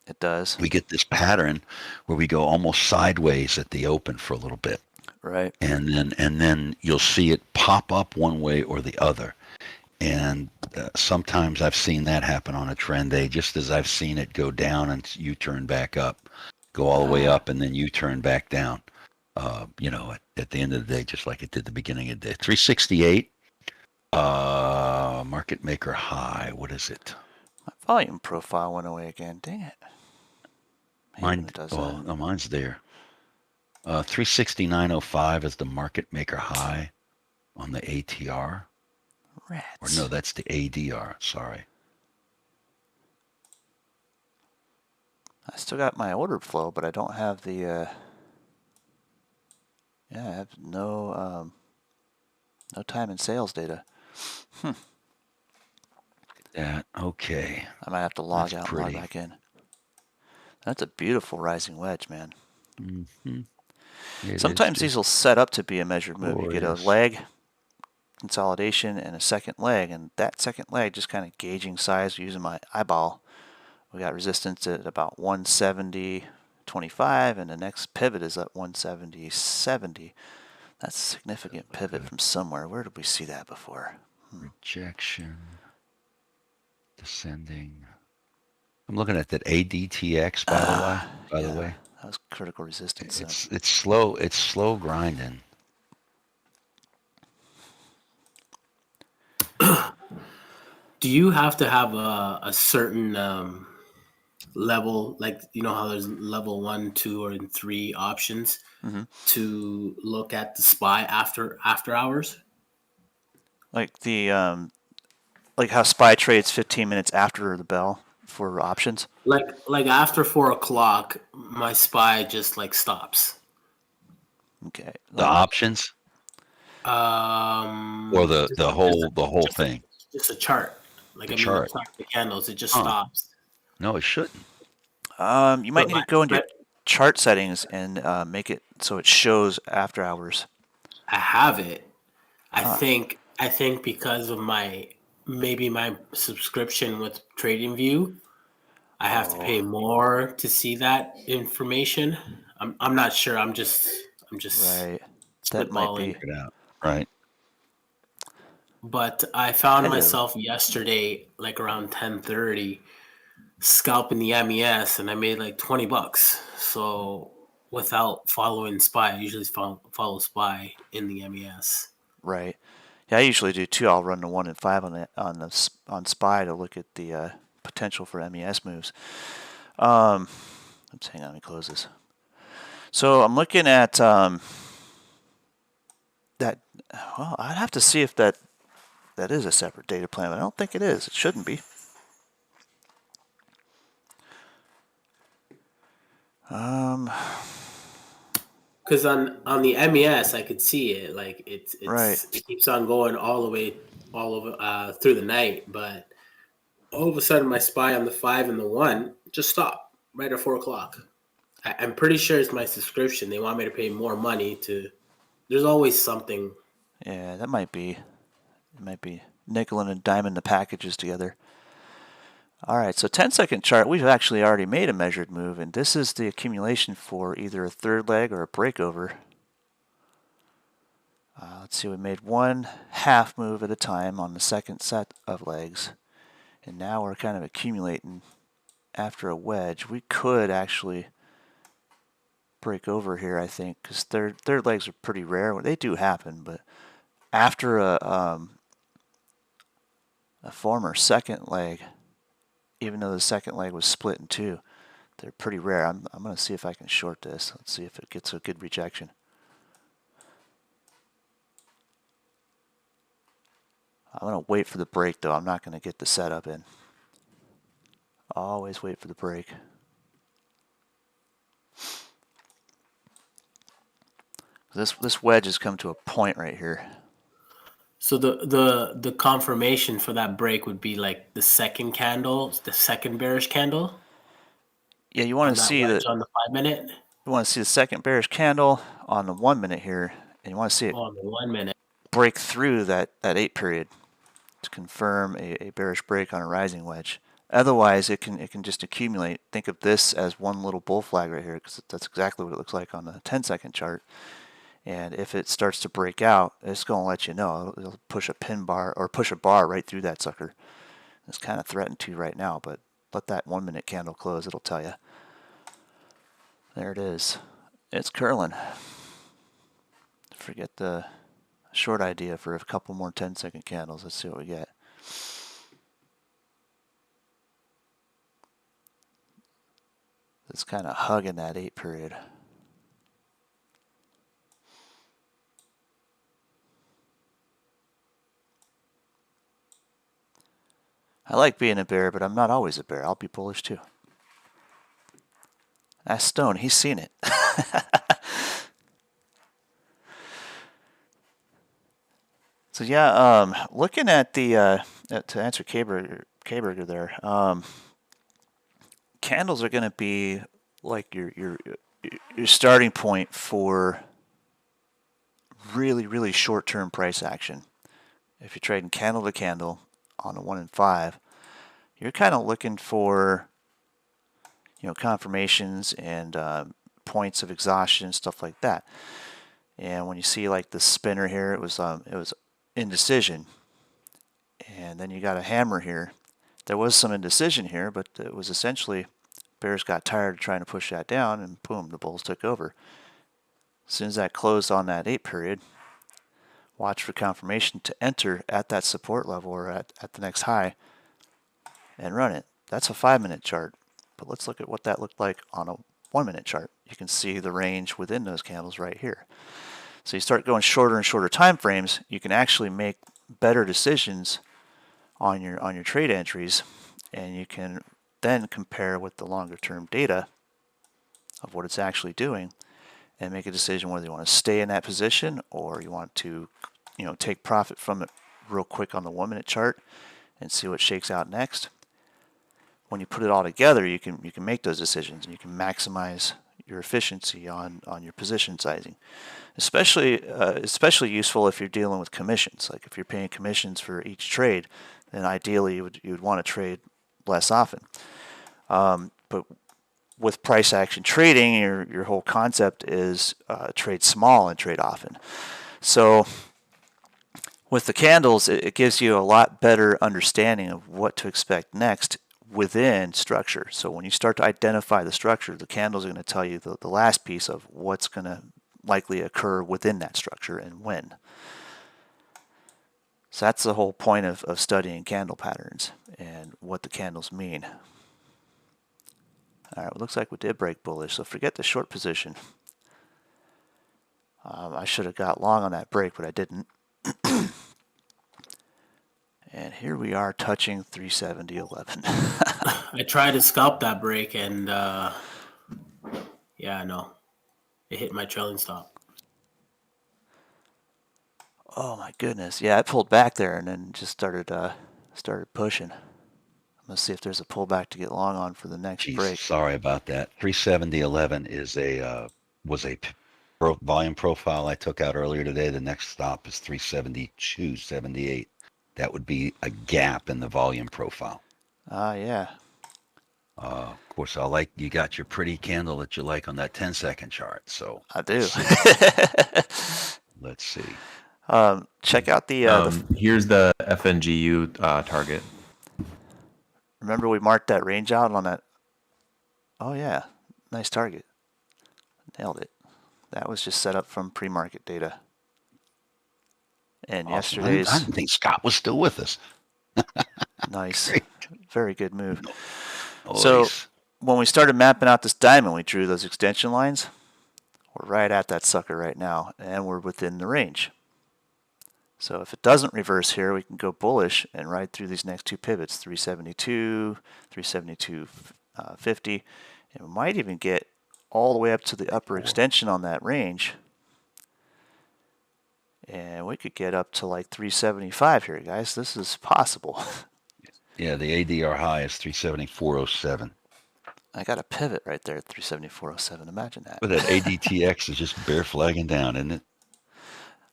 It does. We get this pattern where we go almost sideways at the open for a little bit. Right. And then you'll see it pop up one way or the other. And sometimes I've seen that happen on a trend day, just as I've seen it go down and you turn back up, go all the way up, and then you turn back down. At the end of the day, just like it did the beginning of the day. 368, market maker high. What is it? My volume profile went away again. Dang it. Mine, no, mine's there. 369.05 is the market maker high on the ATR. Rats. Or no, that's the ADR. Sorry. I still got my order flow, but I don't have the. I have no time in sales data. That okay. I might have to log That's out pretty. and log back in. That's a beautiful rising wedge, man. Mm-hmm. Sometimes these will set up to be a measured move. You get a glorious. leg consolidation and a second leg, and that second leg just kind of gauging size using my eyeball. We got resistance at about 170.25, and the next pivot is at 170.70. That's a significant pivot from somewhere. Where did we see that before? Rejection. Descending. I'm looking at that ADTX by the way. That was critical resistance. It's slow. It's slow grinding. Do you have to have a certain level, like how there's level 1, 2, or 3 options to look at the SPY after hours? Like the like how SPY trades 15 minutes after the bell for options. Like after 4 o'clock, my SPY just like stops. Okay. The options or the whole thing. Just a chart. Like The I chart. mean, the candles, it just stops. No, it shouldn't. You might need to go into your chart settings and make it so it shows after hours. I have it. I think because of my subscription with TradingView, I have to pay more to see that information. I'm not sure. I'm just Right. That might be. Check it out. Right. But I found Hello. myself yesterday, like around 10:30, scalping the MES, and I made like $20. So without following SPY, I usually follow SPY in the MES. Right. Yeah, I usually do too. I'll run the 1 and 5 on SPY to look at the potential for MES moves. Let's hang on. Let me close this. So I'm looking at that. Well, I'd have to see if that is a separate data plan, but I don't think it is. It shouldn't be. Because on the MES, I could see it. Like it's Right. It keeps on going all over through the night, but all of a sudden my SPY on the 5 and the 1 just stopped right at 4 o'clock. I'm pretty sure it's my subscription. They want me to pay more money to. There's always something. Yeah, that might be. It might be nickel and diming the packages together. All right, so 10-second chart, we've actually already made a measured move, and this is the accumulation for either a third leg or a breakover. Let's see, we made one half move at a time on the second set of legs, and now we're kind of accumulating after a wedge. We could actually break over here, I think, because third legs are pretty rare. They do happen, but after a former second leg, even though the second leg was split in two, they're pretty rare. I'm going to see if I can short this. Let's see if it gets a good rejection. I'm going to wait for the break, though. I'm not going to get the setup in. Always wait for the break. This wedge has come to a point right here. So the confirmation for that break would be like the second candle, the second bearish candle. Yeah, you want to see that on the 5 minute. You want to see the second bearish candle on the 1 minute here, and you want to see it on the 1 minute break through that 8 period to confirm a bearish break on a rising wedge. Otherwise, it can just accumulate. Think of this as one little bull flag right here, because that's exactly what it looks like on the 10-second chart. And if it starts to break out, it's going to let you know. It'll push a pin bar or push a bar right through that sucker. It's kind of threatened to right now, but let that 1 minute candle close. It'll tell you. There it is. It's curling. Forget the short idea for a couple more 10-second candles. Let's see what we get. It's kind of hugging that 8 period. I like being a bear, but I'm not always a bear. I'll be bullish too. Ask Stone, he's seen it. So yeah, looking at the to answer K-Burger there, candles are going to be like your starting point for really short-term price action. If you're trading candle to candle on a 1 in 5, you're kind of looking for confirmations and points of exhaustion, stuff like that. And when you see like the spinner here, it was indecision, and then you got a hammer here. There was some indecision here, but it was essentially bears got tired of trying to push that down, and boom, the bulls took over. As soon as that closed on that 8 period, watch for confirmation to enter at that support level or at the next high and run it. That's a 5 minute chart, but let's look at what that looked like on a 1 minute chart. You can see the range within those candles right here. So you start going shorter and shorter time frames, you can actually make better decisions on your trade entries, and you can then compare with the longer term data of what it's actually doing and make a decision whether you want to stay in that position or you want to take profit from it real quick on the 1 minute chart and see what shakes out next. When you put it all together, you can make those decisions, and you can maximize your efficiency on your position sizing. Especially useful if you're dealing with commissions. Like if you're paying commissions for each trade, then ideally you would want to trade less often. But with price action trading, your whole concept is trade small and trade often. So with the candles, it gives you a lot better understanding of what to expect next within structure. So when you start to identify the structure, the candles are going to tell you the last piece of what's going to likely occur within that structure and when. So that's the whole point of studying candle patterns and what the candles mean. All right, it looks like we did break bullish, so forget the short position. I should have got long on that break, but I didn't. And here we are touching 370.11. I tried to scalp that break, and yeah, no, it hit my trailing stop. Oh my goodness! Yeah, I pulled back there and then just started pushing. I'm gonna see if there's a pullback to get long on for the next break. Sorry about that. 370.11 was a volume profile I took out earlier today. The next stop is 372.78. That would be a gap in the volume profile. Yeah. Of course, you got your pretty candle that you like on that 10-second chart. So I do. let's see. Check out the Here's the FNGU target. remember we marked that range out on that. Oh yeah, nice target. Nailed it. That was just set up from pre-market data. And Awesome. I yesterday's didn't think Scott was still with us. nice, Great. very good move. Nice. So when we started mapping out this diamond, we drew those extension lines. We're right at that sucker right now, and we're within the range. So if it doesn't reverse here, we can go bullish and ride through these next two pivots, 372, 372.50, and we might even get all the way up to the upper extension on that range. And we could get up to like 375 here, guys. This is possible. Yeah, the ADR high is 374.07. I got a pivot right there at 374.07. Imagine that. But that ADTX is just bear flagging down, isn't it?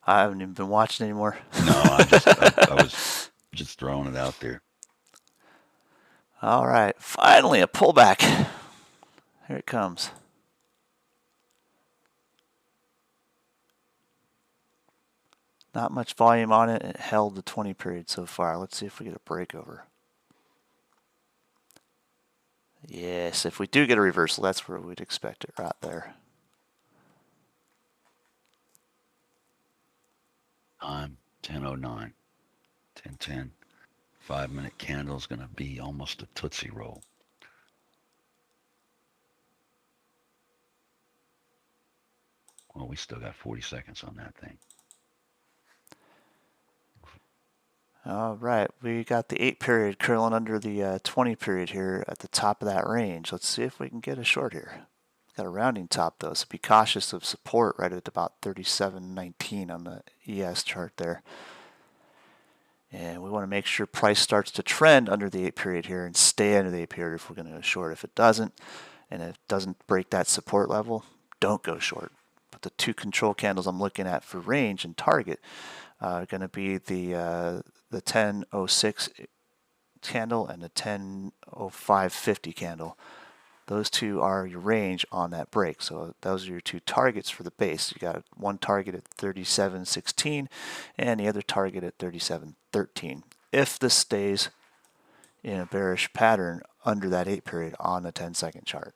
I haven't even been watching anymore. No, I was just throwing it out there. All right, finally a pullback. Here it comes. Not much volume on it. It held the 20 period so far. Let's see if we get a breakover. Yes, if we do get a reversal, that's where we'd expect it, right there. Time 10:09, 10:10. 5-minute candle is going to be almost a Tootsie Roll. Well, we still got 40 seconds on that thing. All right, we got the 8 period curling under the 20 period here at the top of that range. Let's see if we can get a short here. Got a rounding top though, so be cautious of support right at about 37.19 on the ES chart there. And we want to make sure price starts to trend under the 8 period here and stay under the 8 period if we're going to go short. If it doesn't, and it doesn't break that support level, don't go short. But the two control candles I'm looking at for range and target are going to be the 10.06 candle and the 10.0550 candle. Those two are your range on that break. So those are your two targets for the base. You got one target at 37.16 and the other target at 37.13. If this stays in a bearish pattern under that 8 period on the 10-second chart.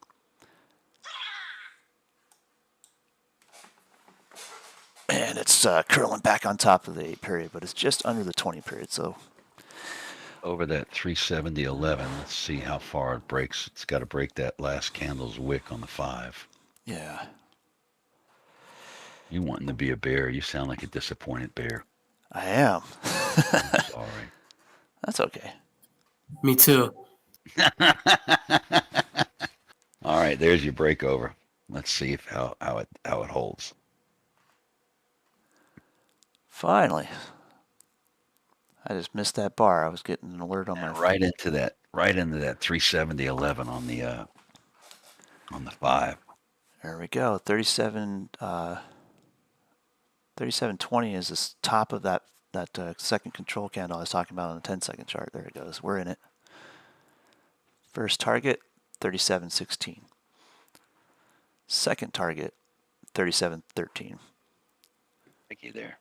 And it's curling back on top of the 8 period, but it's just under the 20 period. So Over that 370.11, let's see how far it breaks. It's got to break that last candle's wick on the 5. yeah, You wanting to be a bear? You sound like a disappointed bear. I am. I'm sorry. That's okay. Me too. All right, there's your breakover. Let's see if how it holds. Finally. I just missed that bar. I was getting an alert on my And right into that 370.11 on the 5. There we go. 37.20 is the top of that second control candle I was talking about on the 10-second chart. There it goes. We're in it. First target, 37.16. Second target, 37.13. Thank you there.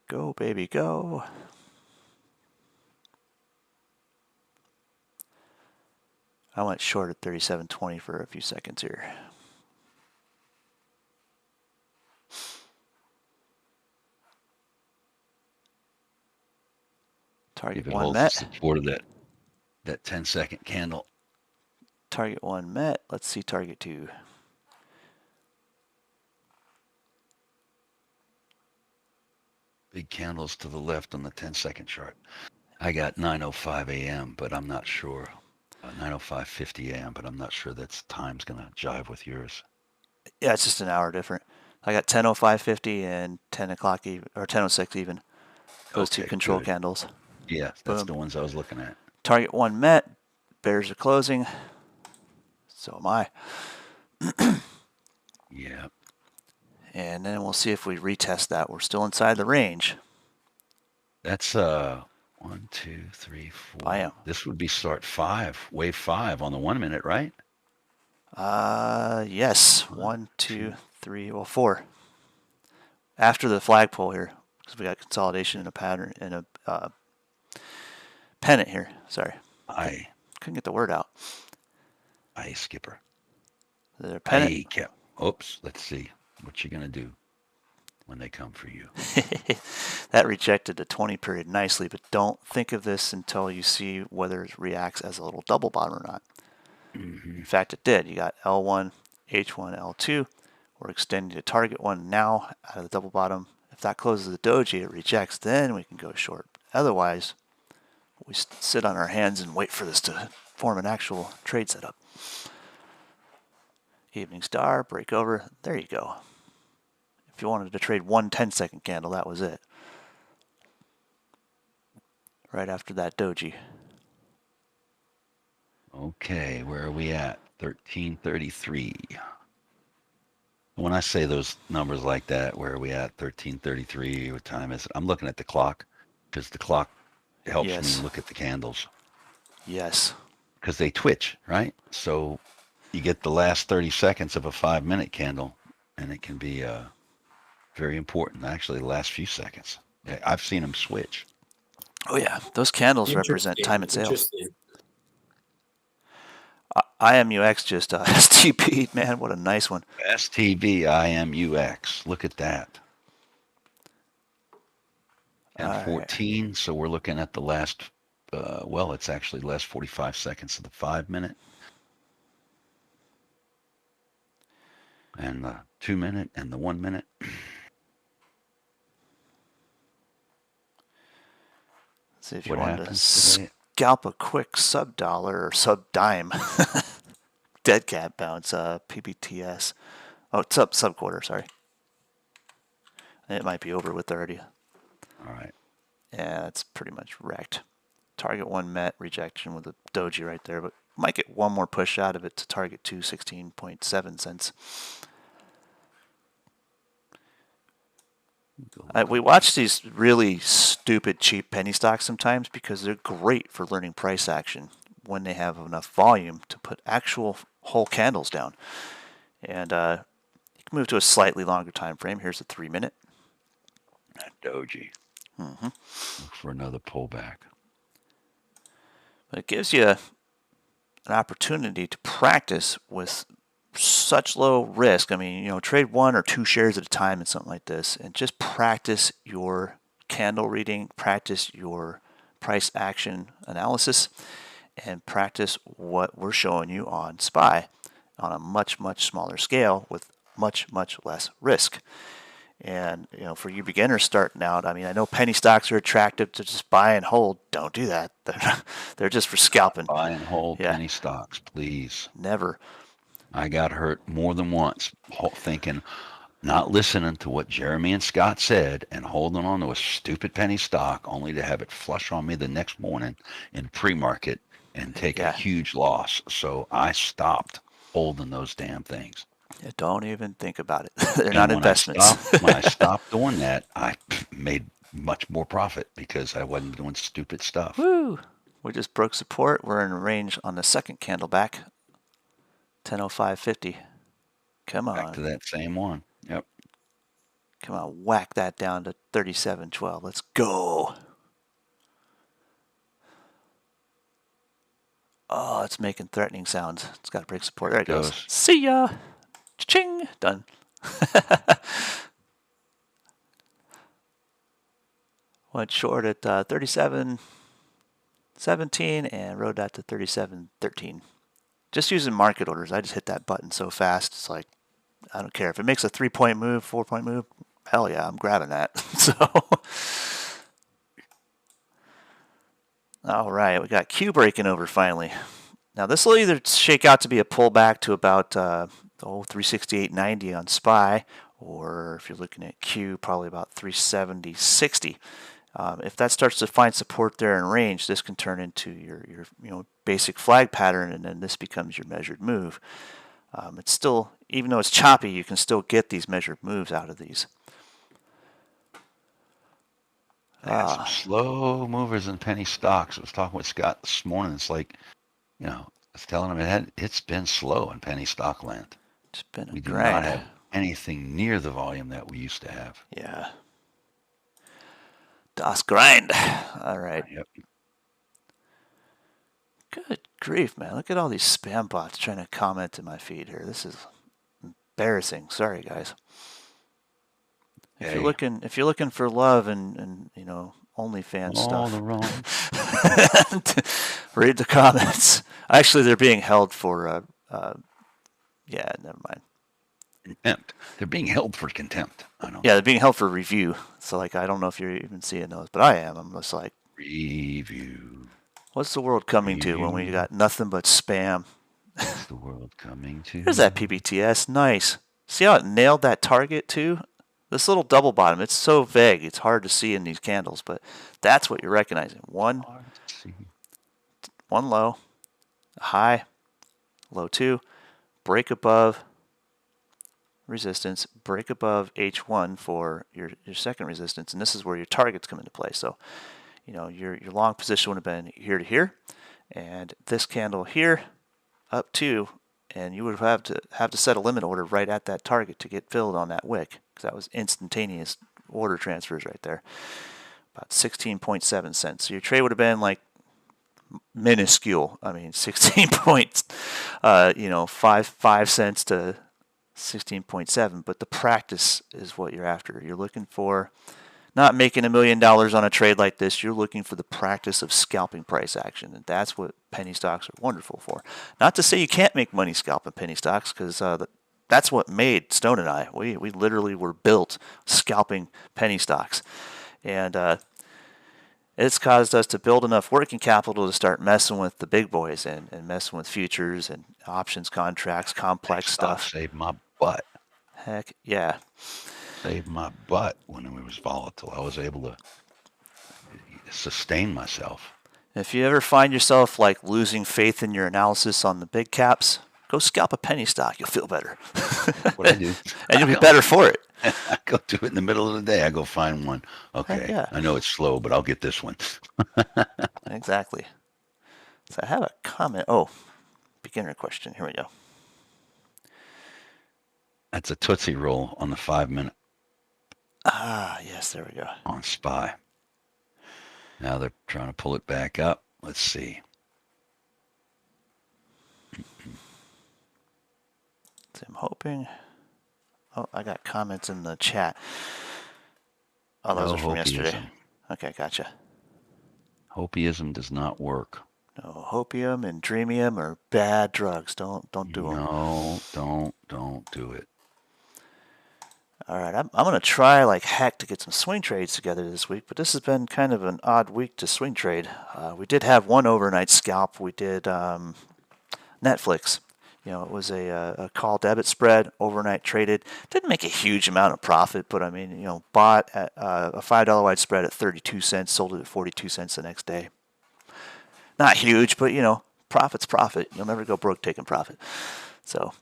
Go, baby, go. I went short at 37.20 for a few seconds here. Target If it 1 holds met. the support of that 10-second candle. Target 1 met. Let's see target 2. Big candles to the left on the 10-second chart. I got 9:05 a.m., but I'm not sure. 9:05:50 a.m., but I'm not sure that's time's gonna jive with yours. Yeah, it's just an hour different. I got 10:05:50 and 10 o'clock even, or 10:06 even. Those two Okay, control good. candles. Yeah, that's Boom. the ones I was looking at. Target 1 met. Bears are closing. So am I. Yeah. And then we'll see if we retest that. We're still inside the range. That's 1, 2, 3, 4. Bam. This would be start 5, wave 5 on the 1 minute, right? Yes. 1, 2, 3, well, 4. after the flagpole here, because we got consolidation in a pattern in a pennant here. Sorry, Aye, couldn't get the word out. aye, skipper. The pennant. Aye, Cap. Oops. Let's see what you're gonna do when they come for you. That rejected the 20 period nicely, but don't think of this until you see whether it reacts as a little double bottom or not. Mm-hmm. In fact, it did. You got L1, H1, L2. We're extending to target one now out of the double bottom. If that closes the doji, it rejects, then we can go short. Otherwise, we sit on our hands and wait for this to form an actual trade setup. Evening star, break over. There you go. If you wanted to trade one 10-second candle, that was it. Right after that doji. Okay, where are we at? 1333. When I say those numbers like that, where are we at? 1333. What time is it? I'm looking at the clock because the clock helps Yes. me look at the candles Yes. because they twitch, right? So you get the last 30 seconds of a 5-minute candle, and it can be very important. Actually, the last few seconds. Yeah, I've seen them switch. Oh yeah, those candles represent time and sales. Interesting. IMUX just STP, man, what a nice one. STVIMUX. Look at that. And All right. 14. So we're looking at the last. Well, it's actually the last 45 seconds of the 5-minute. And the 2-minute and the 1-minute. See if you What wanted to happens today? scalp a quick sub-dollar or sub-dime dead cat bounce, PBTS. Oh, it's sub-quarter, sorry. It might be over with already. All right. Yeah, it's pretty much wrecked. Target one met, rejection with a doji right there, but might get one more push out of it to target 216.7 cents. We watch these really stupid, cheap penny stocks sometimes because they're great for learning price action when they have enough volume to put actual whole candles down. And you can move to a slightly longer time frame. Here's a 3-minute. That doji. Mm-hmm. Look for another pullback. But it gives you an opportunity to practice with such low risk. I mean, trade 1 or 2 shares at a time in something like this and just practice your candle reading, practice your price action analysis, and practice what we're showing you on SPY on a much, much smaller scale with much, much less risk. And, for you beginners starting out, I mean, I know penny stocks are attractive to just buy and hold. Don't do that. They're just for scalping. Buy and hold Yeah. penny stocks, please. Never. I got hurt more than once thinking, not listening to what Jeremy and Scott said and holding on to a stupid penny stock only to have it flush on me the next morning in pre-market and take a huge loss. So I stopped holding those damn things. Yeah, don't even think about it. They're And not when investments. when I stopped doing that, I made much more profit because I wasn't doing stupid stuff. Woo! We just broke support. We're in range on the second candle back. 10:05.50. Come on. Back to that same one. Yep. Come on, whack that down to 37.12. Let's go. Oh, it's making threatening sounds. It's got to break support. There it goes. See ya. Ching. Done. Went short at 37.17 and rode that to 37.13. Just using market orders. I just hit that button so fast. It's like, I don't care. If it makes a 3-point move, 4-point move, hell yeah, I'm grabbing that. So, all right, we got Q breaking over finally. Now, this will either shake out to be a pullback to about 368.90 on SPY, or if you're looking at Q, probably about 370.60. If that starts to find support there in range, this can turn into your basic flag pattern, and then this becomes your measured move. It's still, even though it's choppy, you can still get these measured moves out of these. Some slow movers in penny stocks. I was talking with Scott this morning. It's like, I was telling him it's been slow in penny stock land. It's been a We do grind. not have anything near the volume that we used to have. Yeah. Das Grind. All right. Yep. Good grief, man. Look at all these spam bots trying to comment in my feed here. This is embarrassing. Sorry, guys. If Hey. you're looking for love and you know, OnlyFans All stuff, the wrong. read the comments. Actually, they're being held for yeah, never mind. Contempt. They're being held for contempt. I don't Yeah, they're being held for review. So like, I don't know if you're even seeing those, but I am. I'm just like, review. what's the world coming to when we Review. got nothing but spam? What's the world coming to? Here's that PBTS. Nice. See how it nailed that target too? This little double bottom, it's so vague. It's hard to see in these candles, but that's what you're recognizing. One low, high, low 2, break above resistance, break above H1 for your second resistance, and this is where your targets come into play. So, you know, your long position would have been here to here, and this candle here up 2, and you would have to set a limit order right at that target to get filled on that wick, because that was instantaneous order transfers right there. About 16.7 cents. So your trade would have been like minuscule. I mean, 16 points, 5 cents to 16.7. But the practice is what you're after. You're looking for not making $1 million on a trade like this. You're looking for the practice of scalping price action, and that's what penny stocks are wonderful for. Not to say you can't make money scalping penny stocks, because that's what made Stone and I. We literally were built scalping penny stocks, and it's caused us to build enough working capital to start messing with the big boys and messing with futures and options contracts, complex stuff. Saved my butt. Heck yeah. Saved my butt when it was volatile. I was able to sustain myself. If you ever find yourself like losing faith in your analysis on the big caps, go scalp a penny stock. You'll feel better. What I do. And you'll be better for it. I go do it in the middle of the day. I go find one. Okay. yeah. I know it's slow, but I'll get this one. Exactly. So I have a comment. Oh, beginner question. Here we go. That's a Tootsie Roll on the 5-minute Ah, yes, there we go. on SPY. Now they're trying to pull it back up. Let's see. So I'm hoping. Oh, I got comments in the chat. Oh, those No are from yesterday. hopiism. Okay, gotcha. Hopiism does not work. No, hopium and dreamium are bad drugs. Don't do them. No, don't do it. All right, I'm going to try like heck to get some swing trades together this week, but this has been kind of an odd week to swing trade. We did have one overnight scalp. We did Netflix. You know, it was a call debit spread, overnight traded. Didn't make a huge amount of profit, but I mean, you know, bought at a $5 wide spread at 32 cents, sold it at 42 cents the next day. Not huge, but you know, profit's profit. You'll never go broke taking profit. So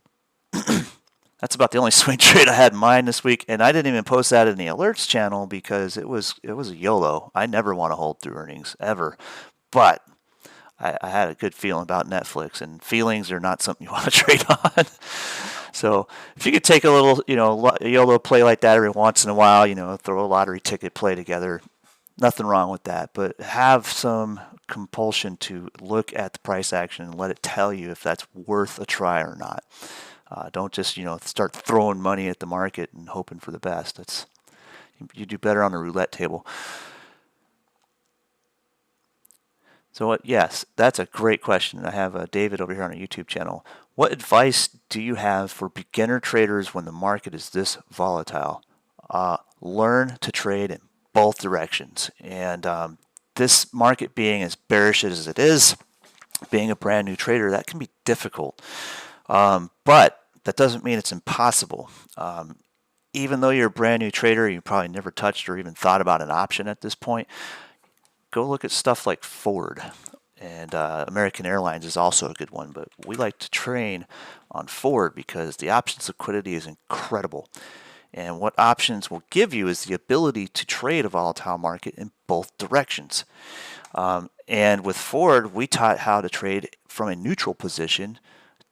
that's about the only swing trade I had in mind this week, and I didn't even post that in the alerts channel because it was a YOLO. I never want to hold through earnings ever, but I had a good feeling about Netflix, and feelings are not something you want to trade on. So if you could take a little, you know, YOLO play like that every once in a while, you know, throw a lottery ticket play together, nothing wrong with that. But have some compulsion to look at the price action and let it tell you if that's worth a try or not. Don't just, you know, start throwing money at the market and hoping for the best. You do better on the roulette table. So yes, that's a great question. I have David over here on our YouTube channel. What advice do you have for beginner traders when the market is this volatile? Learn to trade in both directions. And this market being as bearish as it is, being a brand new trader, that can be difficult. But that doesn't mean it's impossible. Even though you're a brand new trader, you probably never touched or even thought about an option at this point, go look at stuff like Ford, and American Airlines is also a good one, but we like to train on Ford because the options liquidity is incredible. And what options will give you is the ability to trade a volatile market in both directions. And with Ford, we taught how to trade from a neutral position,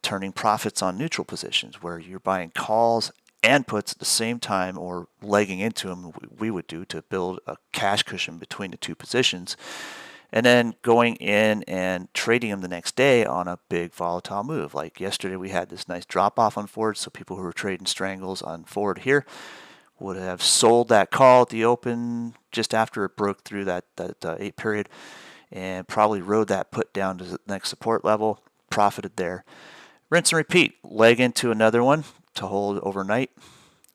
turning profits on neutral positions, where you're buying calls and puts at the same time, or legging into them, we would do to build a cash cushion between the two positions, and then going in and trading them the next day on a big volatile move. Like yesterday, we had this nice drop off on Ford, so people who were trading strangles on Ford here would have sold that call at the open just after it broke through that 8 period, and probably rode that put down to the next support level, profited there. Rinse and repeat, leg into another one to hold overnight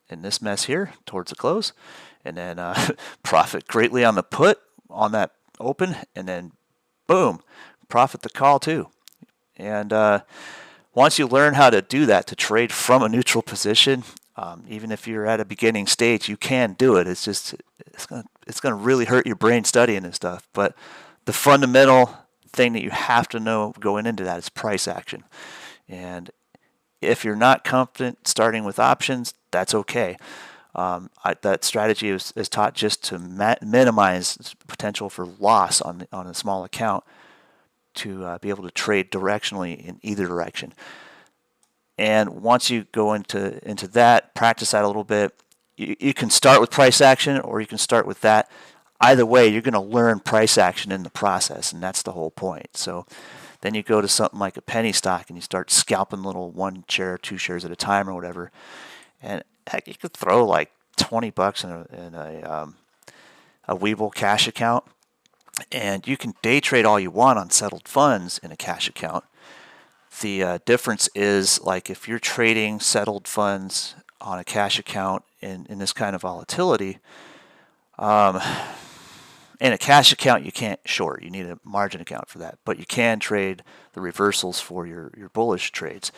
in this mess here towards the close, and then profit greatly on the put on that open, and then boom, profit the call too. And once you learn how to do that, to trade from a neutral position, even if you're at a beginning stage, you can do it. It's just it's gonna really hurt your brain studying and stuff. But the fundamental thing that you have to know going into that is price action. And if you're not confident starting with options, that's okay. That strategy is taught just to minimize potential for loss on a small account, to be able to trade directionally in either direction. And once you go into that, practice that a little bit, you can start with price action, or you can start with that. Either way, you're going to learn price action in the process, and that's the whole point. So then you go to something like a penny stock and you start scalping little 1 share, 2 shares at a time or whatever. And heck, you could throw like $20 in a Webull cash account, and you can day trade all you want on settled funds in a cash account. The difference is, like, if you're trading settled funds on a cash account in this kind of volatility, in a cash account, you can't short. You need a margin account for that. But you can trade the reversals for your bullish trades.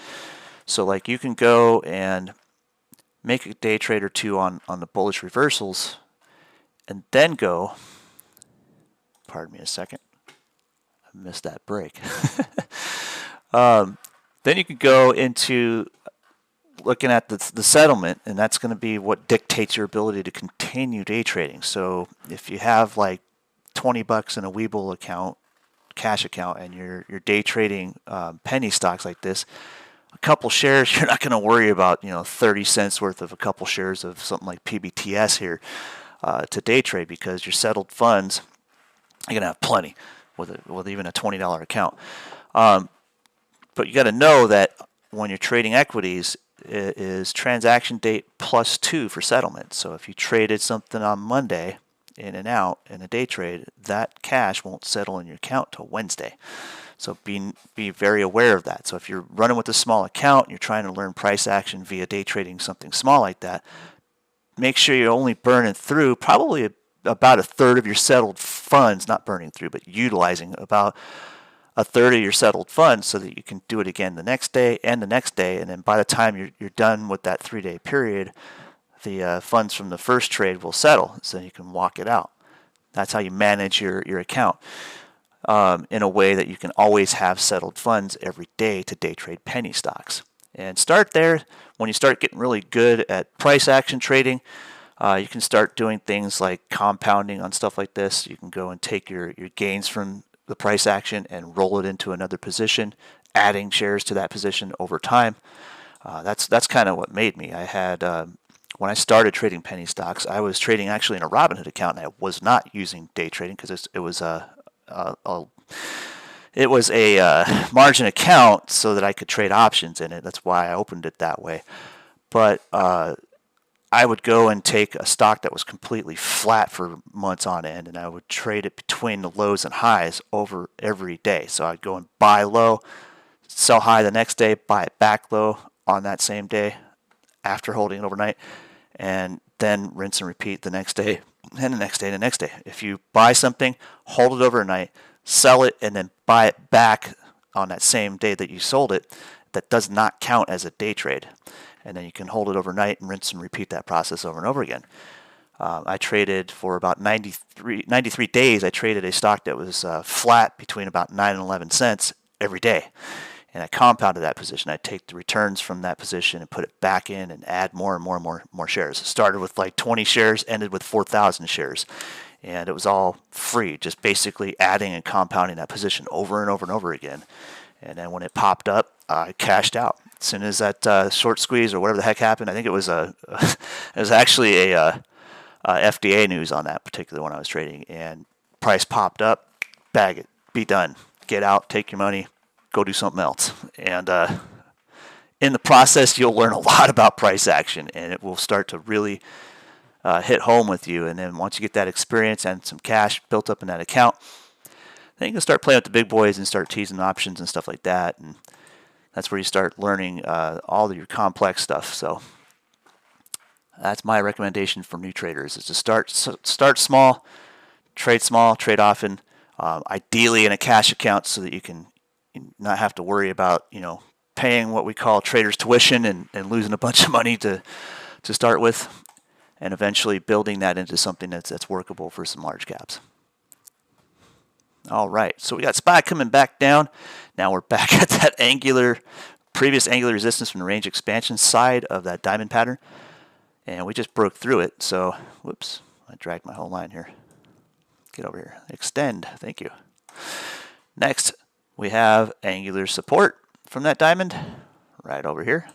So, like, you can go and make a day trade or two on the bullish reversals, and then go, pardon me a second, I missed that break. Then you can go into looking at the settlement, and that's going to be what dictates your ability to continue day trading. So if you have like $20 in a Webull account, cash account, and you're day trading penny stocks like this, a couple shares, you're not going to worry about 30 cents worth of a couple shares of something like PBTS here to day trade, because your settled funds, you're going to have plenty with even a $20 account. But you got to know that when you're trading equities, it is transaction date +2 for settlement. So if you traded something on Monday in and out in a day trade, that cash won't settle in your account till Wednesday. So be very aware of that. So if you're running with a small account and you're trying to learn price action via day trading something small like that, make sure you're only burning through probably about a third of your settled funds, not burning through, but utilizing about a third of your settled funds, so that you can do it again the next day and the next day. And then by the time you're done with that 3-day period, the funds from the first trade will settle, so you can walk it out. That's how you manage your account in a way that you can always have settled funds every day to day trade penny stocks. And start there. When you start getting really good at price action trading, you can start doing things like compounding on stuff like this. You can go and take your gains from the price action and roll it into another position, adding shares to that position over time. That's kind of what made me. I had when I started trading penny stocks, I was trading actually in a Robinhood account, and I was not using day trading because it was a margin account so that I could trade options in it. That's why I opened it that way. But I would go and take a stock that was completely flat for months on end, and I would trade it between the lows and highs over every day. So I'd go and buy low, sell high the next day, buy it back low on that same day after holding it overnight, and then rinse and repeat the next day and the next day and the next day. If you buy something, hold it overnight, sell it, and then buy it back on that same day that you sold it, that does not count as a day trade. And then you can hold it overnight and rinse and repeat that process over and over again. I traded for about 93 days. I traded a stock that was flat between about 9 and 11 cents every day. And I compounded that position. I'd take the returns from that position and put it back in and add more and more and more shares. Started with like 20 shares, ended with 4,000 shares. And it was all free, just basically adding and compounding that position over and over and over again. And then when it popped up, I cashed out. As soon as that short squeeze or whatever the heck happened, I think it was it was actually a FDA news on that particular one I was trading, and price popped up, bag it, be done, get out, take your money, go do something else. And in the process, you'll learn a lot about price action, and it will start to really hit home with you. And then once you get that experience and some cash built up in that account, then you can start playing with the big boys and start teasing options and stuff like that. And that's where you start learning all of your complex stuff. So that's my recommendation for new traders: is to start small, trade often, ideally in a cash account, so that you can not have to worry about paying what we call traders tuition and losing a bunch of money to start with, and eventually building that into something that's workable for some large caps. All right, so we got SPY coming back down. Now we're back at that previous angular resistance from the range expansion side of that diamond pattern, and we just broke through it. So, whoops, I dragged my whole line here. Get over here. Extend. Thank you. Next, we have angular support from that diamond right over here.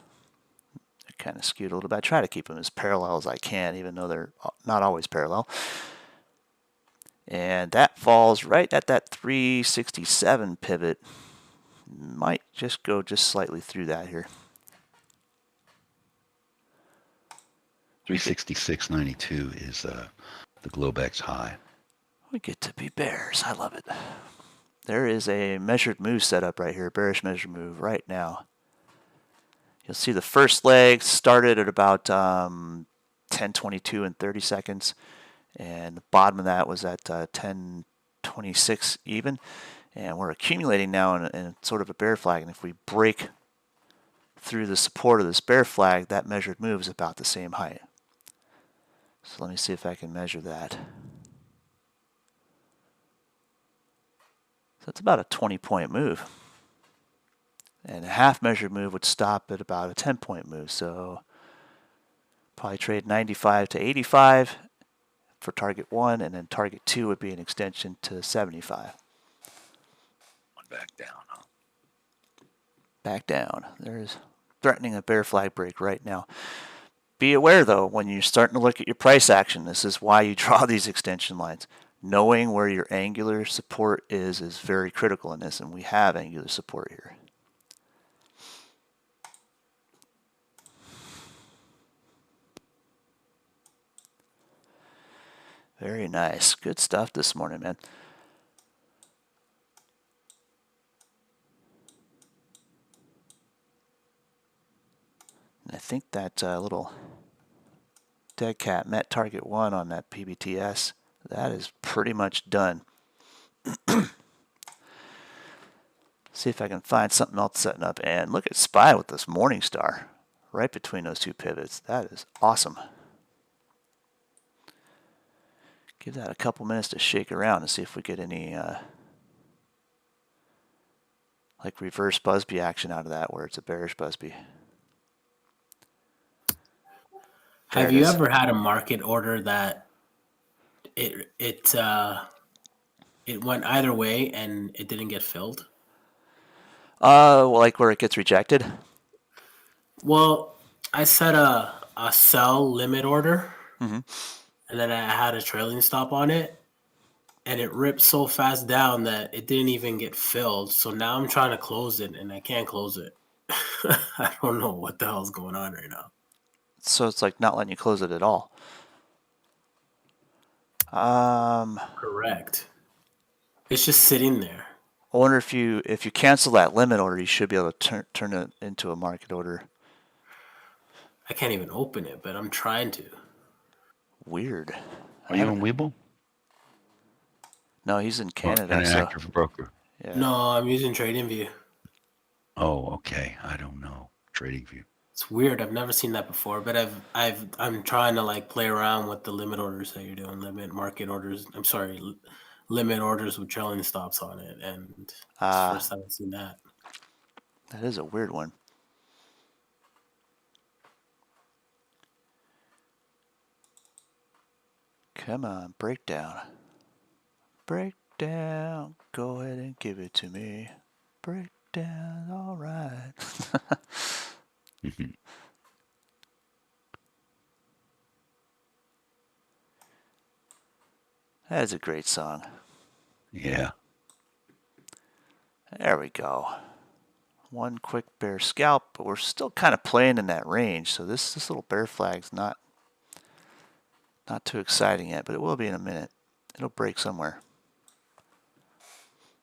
Kind of skewed a little bit. I try to keep them as parallel as I can, even though they're not always parallel. And that falls right at that 367 pivot. Might just go slightly through that here. 366.92 is the Globex high. We get to be bears. I love it. There is a measured move set up right here, bearish measured move right now. You'll see the first leg started at about 10:22 and 30 seconds, and the bottom of that was at 10:26 even, and we're accumulating now in sort of a bear flag. And if we break through the support of this bear flag, that measured move is about the same height. So let me see if I can measure that. So it's about a 20-point move. And a half measured move would stop at about a 10-point move. So probably trade 95 to 85 for target 1, and then target 2 would be an extension to 75. One back down. Huh? Back down. There's threatening a bear flag break right now. Be aware, though, when you're starting to look at your price action, this is why you draw these extension lines. Knowing where your angular support is very critical in this, and we have angular support here. Very nice. Good stuff this morning, man. And I think that little dead cat met target 1 on that PBTS. That is pretty much done. See if I can find something else setting up. And look at SPY with this morning star right between those two pivots. That is awesome. Give that a couple minutes to shake around and see if we get any like reverse Busby action out of that, where it's a bearish Busby. Have you ever had a market order that it went either way and it didn't get filled? Well, like where it gets rejected? Well, I set a sell limit order, Mm-hmm. and then I had a trailing stop on it, and it ripped so fast down that it didn't even get filled. So now I'm trying to close it, and I can't close it. I don't know what the hell's going on right now. So it's like not letting you close it at all. Correct. It's just sitting there. I wonder if you cancel that limit order, you should be able to turn it into a market order. I can't even open it, but I'm trying to. Weird. Are you on Webull? No, he's in Canada. An So, active broker. yeah. No, I'm using TradingView. Oh, okay. I don't know. TradingView. It's weird. I've never seen that before, but I'm trying to like play around with the limit orders that you're doing, limit orders with trailing stops on it, and it's the first time I've seen that. That is a weird one. Come on, breakdown. Breakdown. Go ahead and give it to me. Breakdown. All right. That is a great song. Yeah. There we go. One quick bear scalp, but we're still kind of playing in that range. So this little bear flag's not too exciting yet, but it will be in a minute. It'll break somewhere.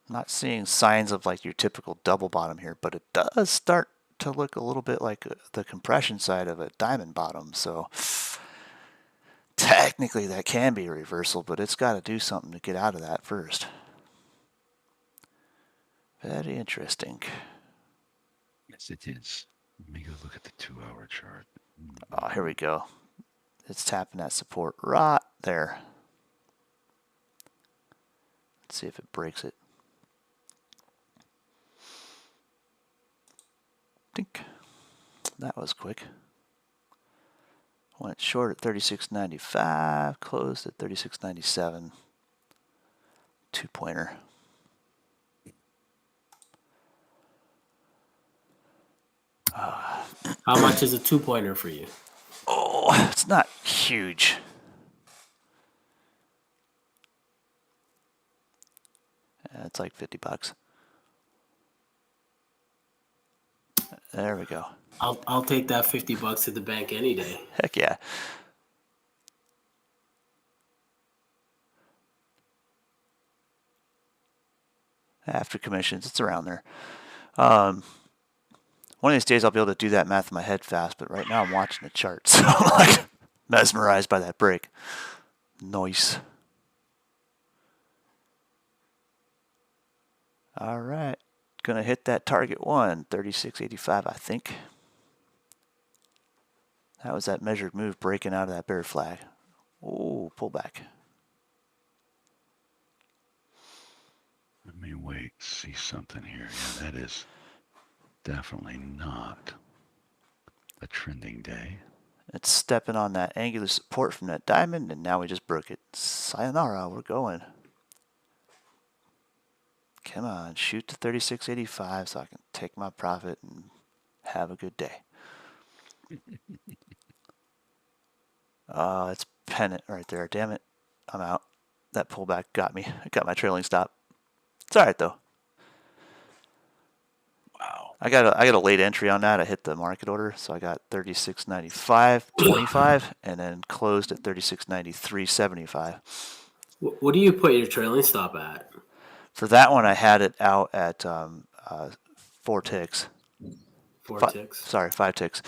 I'm not seeing signs of like your typical double bottom here, but it does start to look a little bit like the compression side of a diamond bottom. So technically that can be a reversal, but it's got to do something to get out of that first. Very interesting. Yes, it is. Let me go look at the 2-hour chart. Oh, here we go. It's tapping that support right there. Let's see if it breaks it. Dink. That was quick. Went short at 36.95, closed at 36.97. 2-pointer. How much is a 2-pointer for you? Oh, it's not huge. It's like $50. There we go. I'll take that $50 to the bank any day. Heck yeah. After commissions, it's around there. One of these days I'll be able to do that math in my head fast, but right now I'm watching the chart, so I'm like mesmerized by that break. Nice. All right. Gonna hit that target one, 36.85, I think. That was that measured move breaking out of that bear flag. Oh, pull back. Let me wait, see something here. Yeah, that is definitely not a trending day. It's stepping on that angular support from that diamond, and now we just broke it. Sayonara, we're going. Come on, shoot to 36.85 so I can take my profit and have a good day. Oh, it's pennant right there. Damn it. I'm out. That pullback got me. I got my trailing stop. It's all right, though. Wow. I got a late entry on that. I hit the market order, so I got 36.95.25 and then closed at 36.93.75. What do you put your trailing stop at? For that one, I had it out at 4 ticks. 4 ticks. Sorry, 5 ticks.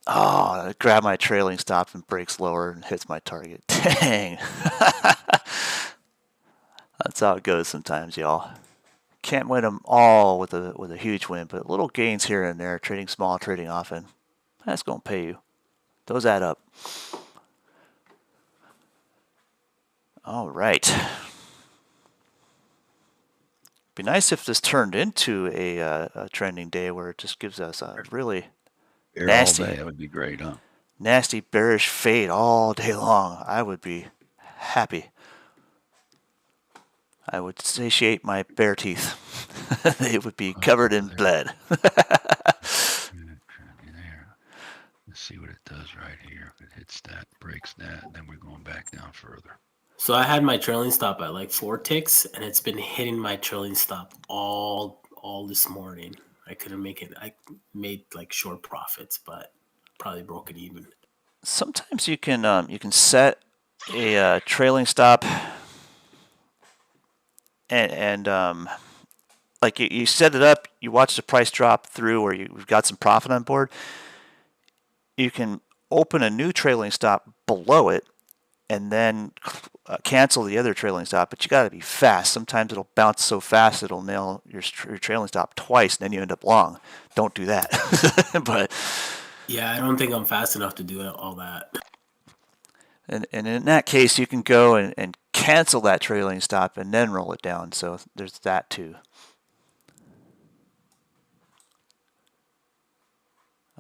Oh, I grab my trailing stop and breaks lower and hits my target. Dang. That's how it goes sometimes, y'all. Can't win them all with a huge win, but little gains here and there, trading small, trading often. That's going to pay you. Those add up. All right. Be nice if this turned into a trending day where it just gives us a really Bear nasty. all day, that would be great, huh? nasty bearish fade all day long. I would be happy. I would satiate my bear teeth. They would be covered in blood. There. Let's see what it does right here. If it hits that, breaks that, and then we're going back down further. So I had my trailing stop at like 4 ticks, and it's been hitting my trailing stop all this morning. I couldn't make it. I made like short profits, but probably broke it even. Sometimes you can set a trailing stop and like you set it up, you watch the price drop through, or you've got some profit on board. You can open a new trailing stop below it and then cancel the other trailing stop, but you got to be fast. Sometimes it'll bounce so fast it'll nail your trailing stop twice, and then you end up long. Don't do that. But yeah, I don't think I'm fast enough to do all that. And in that case, you can go and cancel that trailing stop and then roll it down. So there's that too.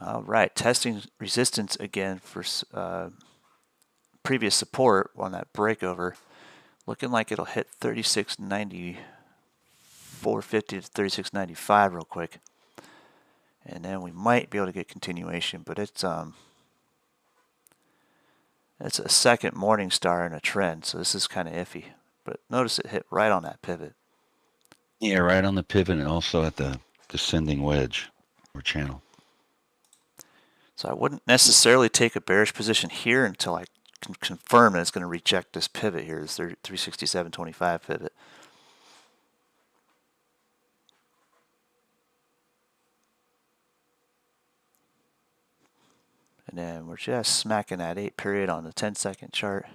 All right, testing resistance again for previous support on that breakover. Looking like it'll hit 36.90, 450 to 36.95 real quick. and then we might be able to get continuation, but it's a second morning star in a trend, so this is kind of iffy. But notice it hit right on that pivot. Yeah, right on the pivot and also at the descending wedge or channel. So I wouldn't necessarily take a bearish position here until I can confirm that it's going to reject this pivot here, this 367.25 pivot. And then we're just smacking that 8 period on the 10-second chart.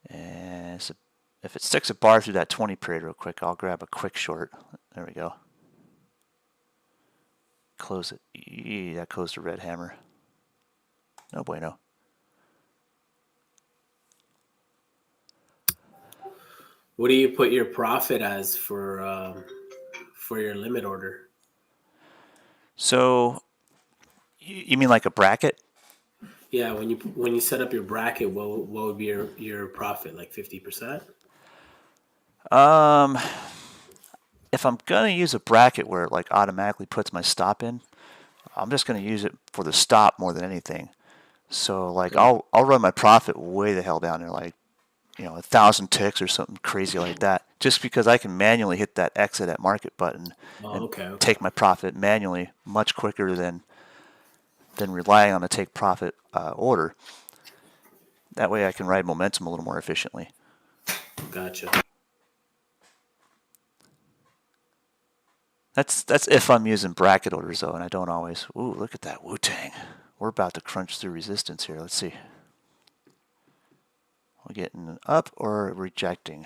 And so if it sticks a bar through that 20 period real quick, I'll grab a quick short. There we go. Close it. Eee, that closed a red hammer. No bueno. What do you put your profit as for your limit order? So you mean like a bracket? Yeah, when you set up your bracket, what would be your profit? Like 50%? If I'm gonna use a bracket where it like automatically puts my stop in, I'm just gonna use it for the stop more than anything. So like I'll run my profit way the hell down there, like 1,000 ticks or something crazy like that, just because I can manually hit that exit at market button and take my profit manually much quicker than relying on a take profit order. That way I can ride momentum a little more efficiently. Gotcha. That's if I'm using bracket orders though, and I don't always. Ooh, look at that Wu-Tang. We're about to crunch through resistance here. Let's see. We're getting an up or rejecting.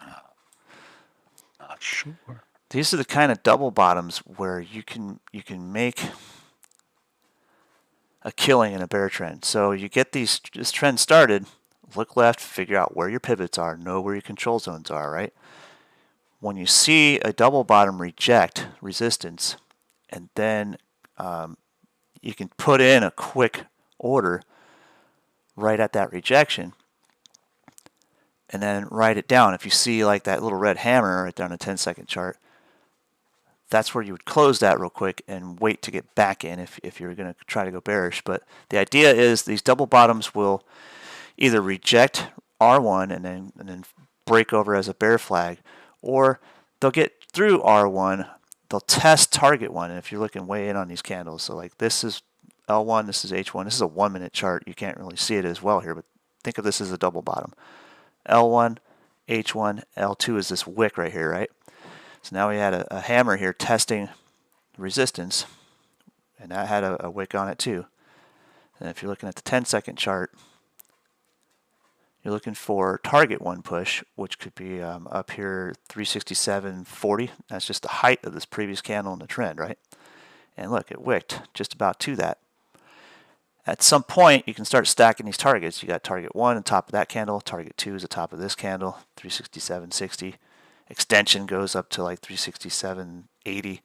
Not sure. These are the kind of double bottoms where you can make a killing in a bear trend. So you get this trend started, look left, figure out where your pivots are, know where your control zones are, right? When you see a double bottom reject resistance, and then you can put in a quick order right at that rejection, and then write it down. If you see like that little red hammer right there on the 10-second chart, that's where you would close that real quick and wait to get back in if you're going to try to go bearish. But the idea is these double bottoms will either reject R1 and then break over as a bear flag, or they'll get through R1, they'll test target 1. And if you're looking way in on these candles, so like this is L1, this is H1, this is a 1-minute chart. You can't really see it as well here, but think of this as a double bottom. L1, H1, L2 is this wick right here, right? So now we had a hammer here testing resistance, and that had a wick on it too. And if you're looking at the 10-second chart, you're looking for target 1 push, which could be up here 367.40. That's just the height of this previous candle in the trend, right? And look, it wicked just about to that. At some point, you can start stacking these targets. You got target 1 on top of that candle, target 2 is the top of this candle, 367.60. Extension goes up to like 367.80.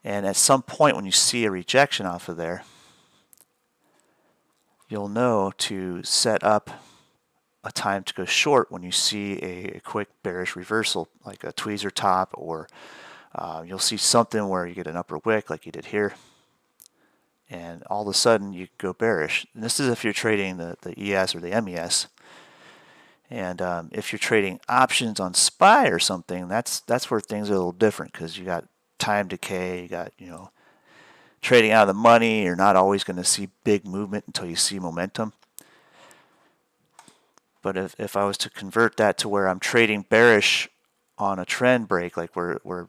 And at some point when you see a rejection off of there, you'll know to set up a time to go short when you see a quick bearish reversal, like a tweezer top, or you'll see something where you get an upper wick like you did here, and all of a sudden you go bearish. And this is if you're trading the ES or the MES. And if you're trading options on SPY or something, that's where things are a little different, because you got time decay, you got trading out of the money. You're not always going to see big movement until you see momentum. But if I was to convert that to where I'm trading bearish on a trend break, like where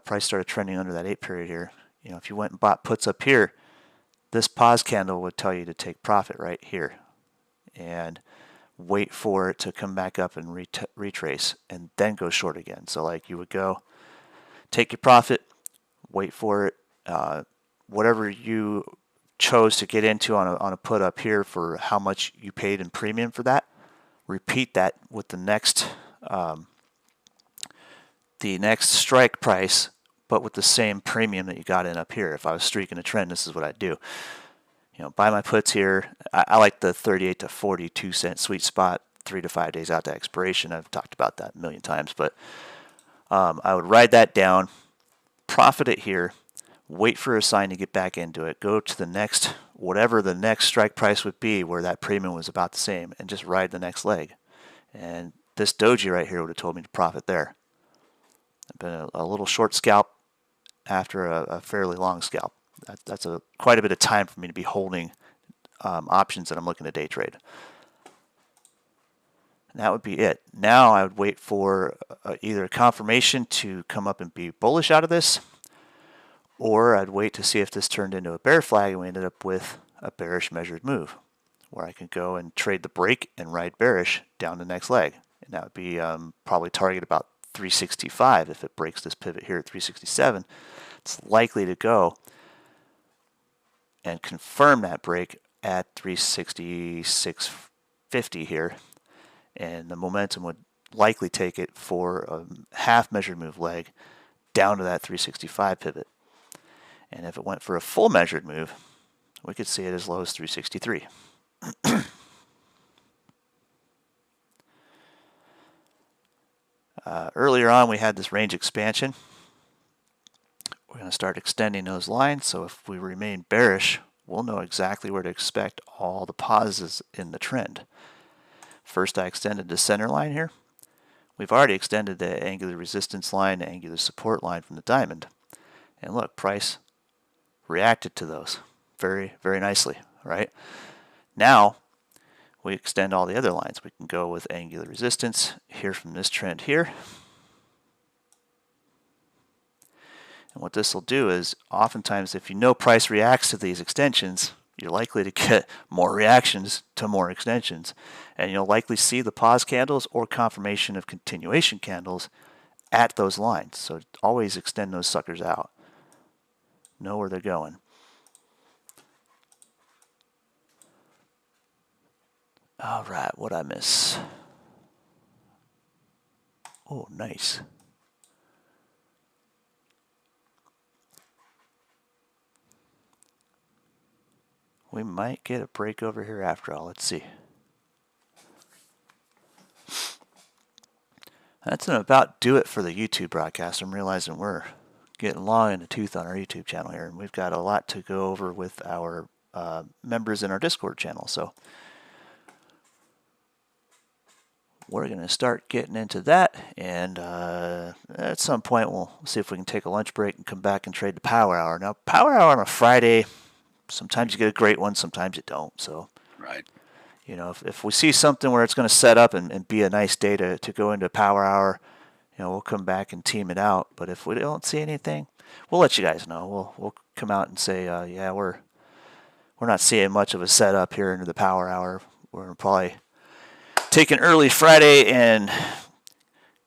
price started trending under that 8 period here, if you went and bought puts up here, this pause candle would tell you to take profit right here and wait for it to come back up and retrace and then go short again. So like you would go take your profit, wait for it, whatever you chose to get into on a put up here for how much you paid in premium for that, repeat that with the next strike price, but with the same premium that you got in up here. If I was streaking a trend, this is what I'd do. Buy my puts here. I like the 38 to 42 cent sweet spot, 3 to 5 days out to expiration. I've talked about that a million times, but I would ride that down, profit it here, wait for a sign to get back into it, go to the next, whatever the next strike price would be where that premium was about the same, and just ride the next leg. And this doji right here would have told me to profit there. I've been a little short scalp after a fairly long scalp. That's quite a bit of time for me to be holding options that I'm looking to day trade. And that would be it. Now I would wait for either a confirmation to come up and be bullish out of this, or I'd wait to see if this turned into a bear flag and we ended up with a bearish measured move, where I could go and trade the break and ride bearish down the next leg. And that would be probably target about 365. If it breaks this pivot here at 367, it's likely to go and confirm that break at 366.50 here, and the momentum would likely take it for a half measured move leg down to that 365 pivot. And if it went for a full measured move, we could see it as low as 363. Earlier on, we had this range expansion. We're going to start extending those lines, so if we remain bearish, we'll know exactly where to expect all the pauses in the trend. First, I extended the center line here. We've already extended the angular resistance line, the angular support line from the diamond. And look, price reacted to those very, very nicely, right? Now, we extend all the other lines. We can go with angular resistance here from this trend here. And what this will do is, oftentimes, if you know price reacts to these extensions, you're likely to get more reactions to more extensions. And you'll likely see the pause candles or confirmation of continuation candles at those lines. So always extend those suckers out. Know where they're going. All right, what'd I miss? Oh, nice. We might get a break over here after all. Let's see. That's gonna about do it for the YouTube broadcast. I'm realizing we're getting long in the tooth on our YouTube channel here, and we've got a lot to go over with our members in our Discord channel. So we're going to start getting into that, and at some point we'll see if we can take a lunch break and come back and trade the power hour. Now, power hour on a Friday, sometimes you get a great one, sometimes you don't. So, Right. you know, if we see something where it's going to set up and be a nice day to go into power hour, you know, we'll come back and team it out. But if we don't see anything, we'll let you guys know. We'll come out and say, yeah, we're not seeing much of a setup here into the power hour. We're probably taking early Friday, and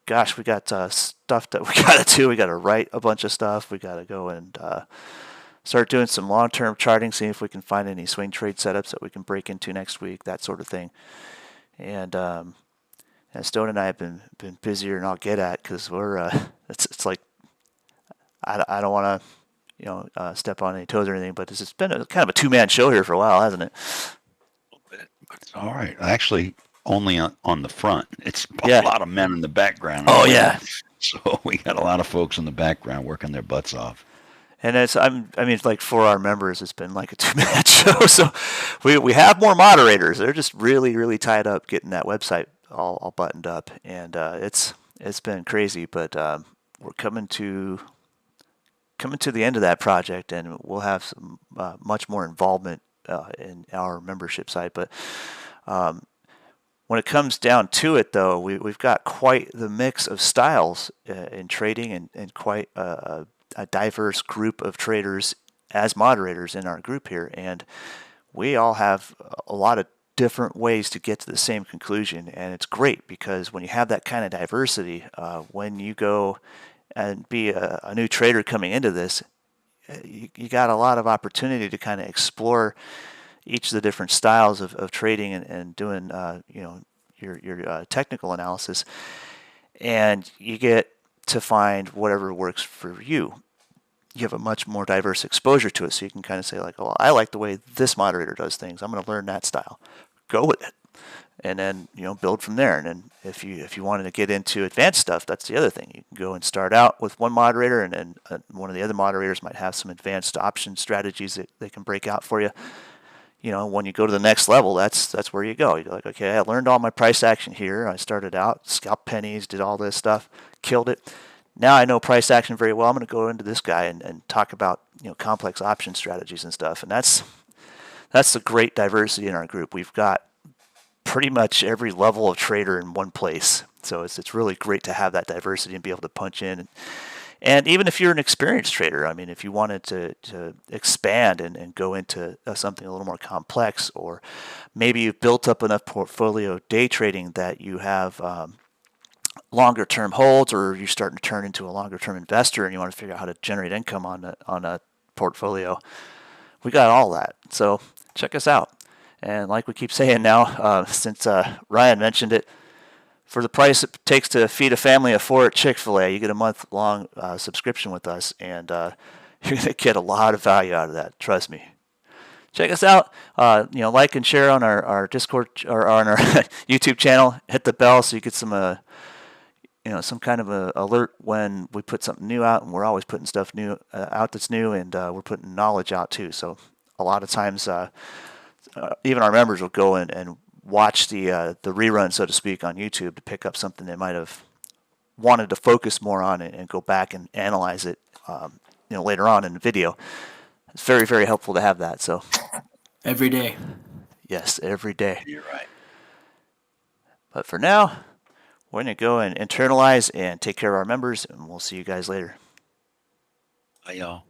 gosh, we got stuff that we got to do. We got to write a bunch of stuff. We got to go and start doing some long-term charting, see if we can find any swing trade setups that we can break into next week, that sort of thing. And Stone and I have been busier than I'll get at, because we're it's like I don't want to step on any toes or anything, but it's been kind of a two-man show here for a while, hasn't it? All right. Actually, only on the front. It's Yeah. a lot of men in the background. Oh, yeah. So we got a lot of folks in the background working their butts off. And it's like for our members, it's been like a two-man show. So we have more moderators. They're just really, really tied up getting that website all buttoned up, and it's been crazy. But we're coming to the end of that project, and we'll have some much more involvement in our membership side. But when it comes down to it, though, we've got quite the mix of styles in trading, and quite a diverse group of traders as moderators in our group here. And we all have a lot of different ways to get to the same conclusion. And it's great, because when you have that kind of diversity, when you go and be a new trader coming into this, you got a lot of opportunity to kind of explore each of the different styles of trading and doing your technical analysis, and you get to find whatever works for you. You have a much more diverse exposure to it, so you can kind of say like, oh, I like the way this moderator does things. I'm going to learn that style. Go with it. and then build from there. And then if you wanted to get into advanced stuff, that's the other thing. You can go and start out with one moderator, and then one of the other moderators might have some advanced option strategies that they can break out for you. When you go to the next level, that's where you go. You're like, okay, I learned all my price action here. I started out, scalped pennies, did all this stuff, killed it. Now I know price action very well. I'm going to go into this guy and talk about complex option strategies and stuff. And that's the great diversity in our group. We've got pretty much every level of trader in one place. So it's really great to have that diversity and be able to punch in. And even if you're an experienced trader, I mean, if you wanted to expand and go into something a little more complex, or maybe you've built up enough portfolio day trading that you have longer term holds, or you're starting to turn into a longer term investor and you want to figure out how to generate income on a portfolio, we got all that. So check us out. And like we keep saying now, since Ryan mentioned it, for the price it takes to feed a family of 4 at Chick-fil-A, you get a month-long subscription with us, and you're going to get a lot of value out of that. Trust me. Check us out. Like and share on our Discord or on our YouTube channel. Hit the bell so you get some some kind of a alert when we put something new out, and we're always putting stuff new out that's new, and we're putting knowledge out too. So a lot of times, even our members will go and watch the rerun, so to speak, on YouTube to pick up something they might have wanted to focus more on and go back and analyze it, later on in the video. It's very, very helpful to have that. So Every day. yes, every day. You're right. But for now, we're going to go and internalize and take care of our members, and we'll see you guys later. Bye, y'all.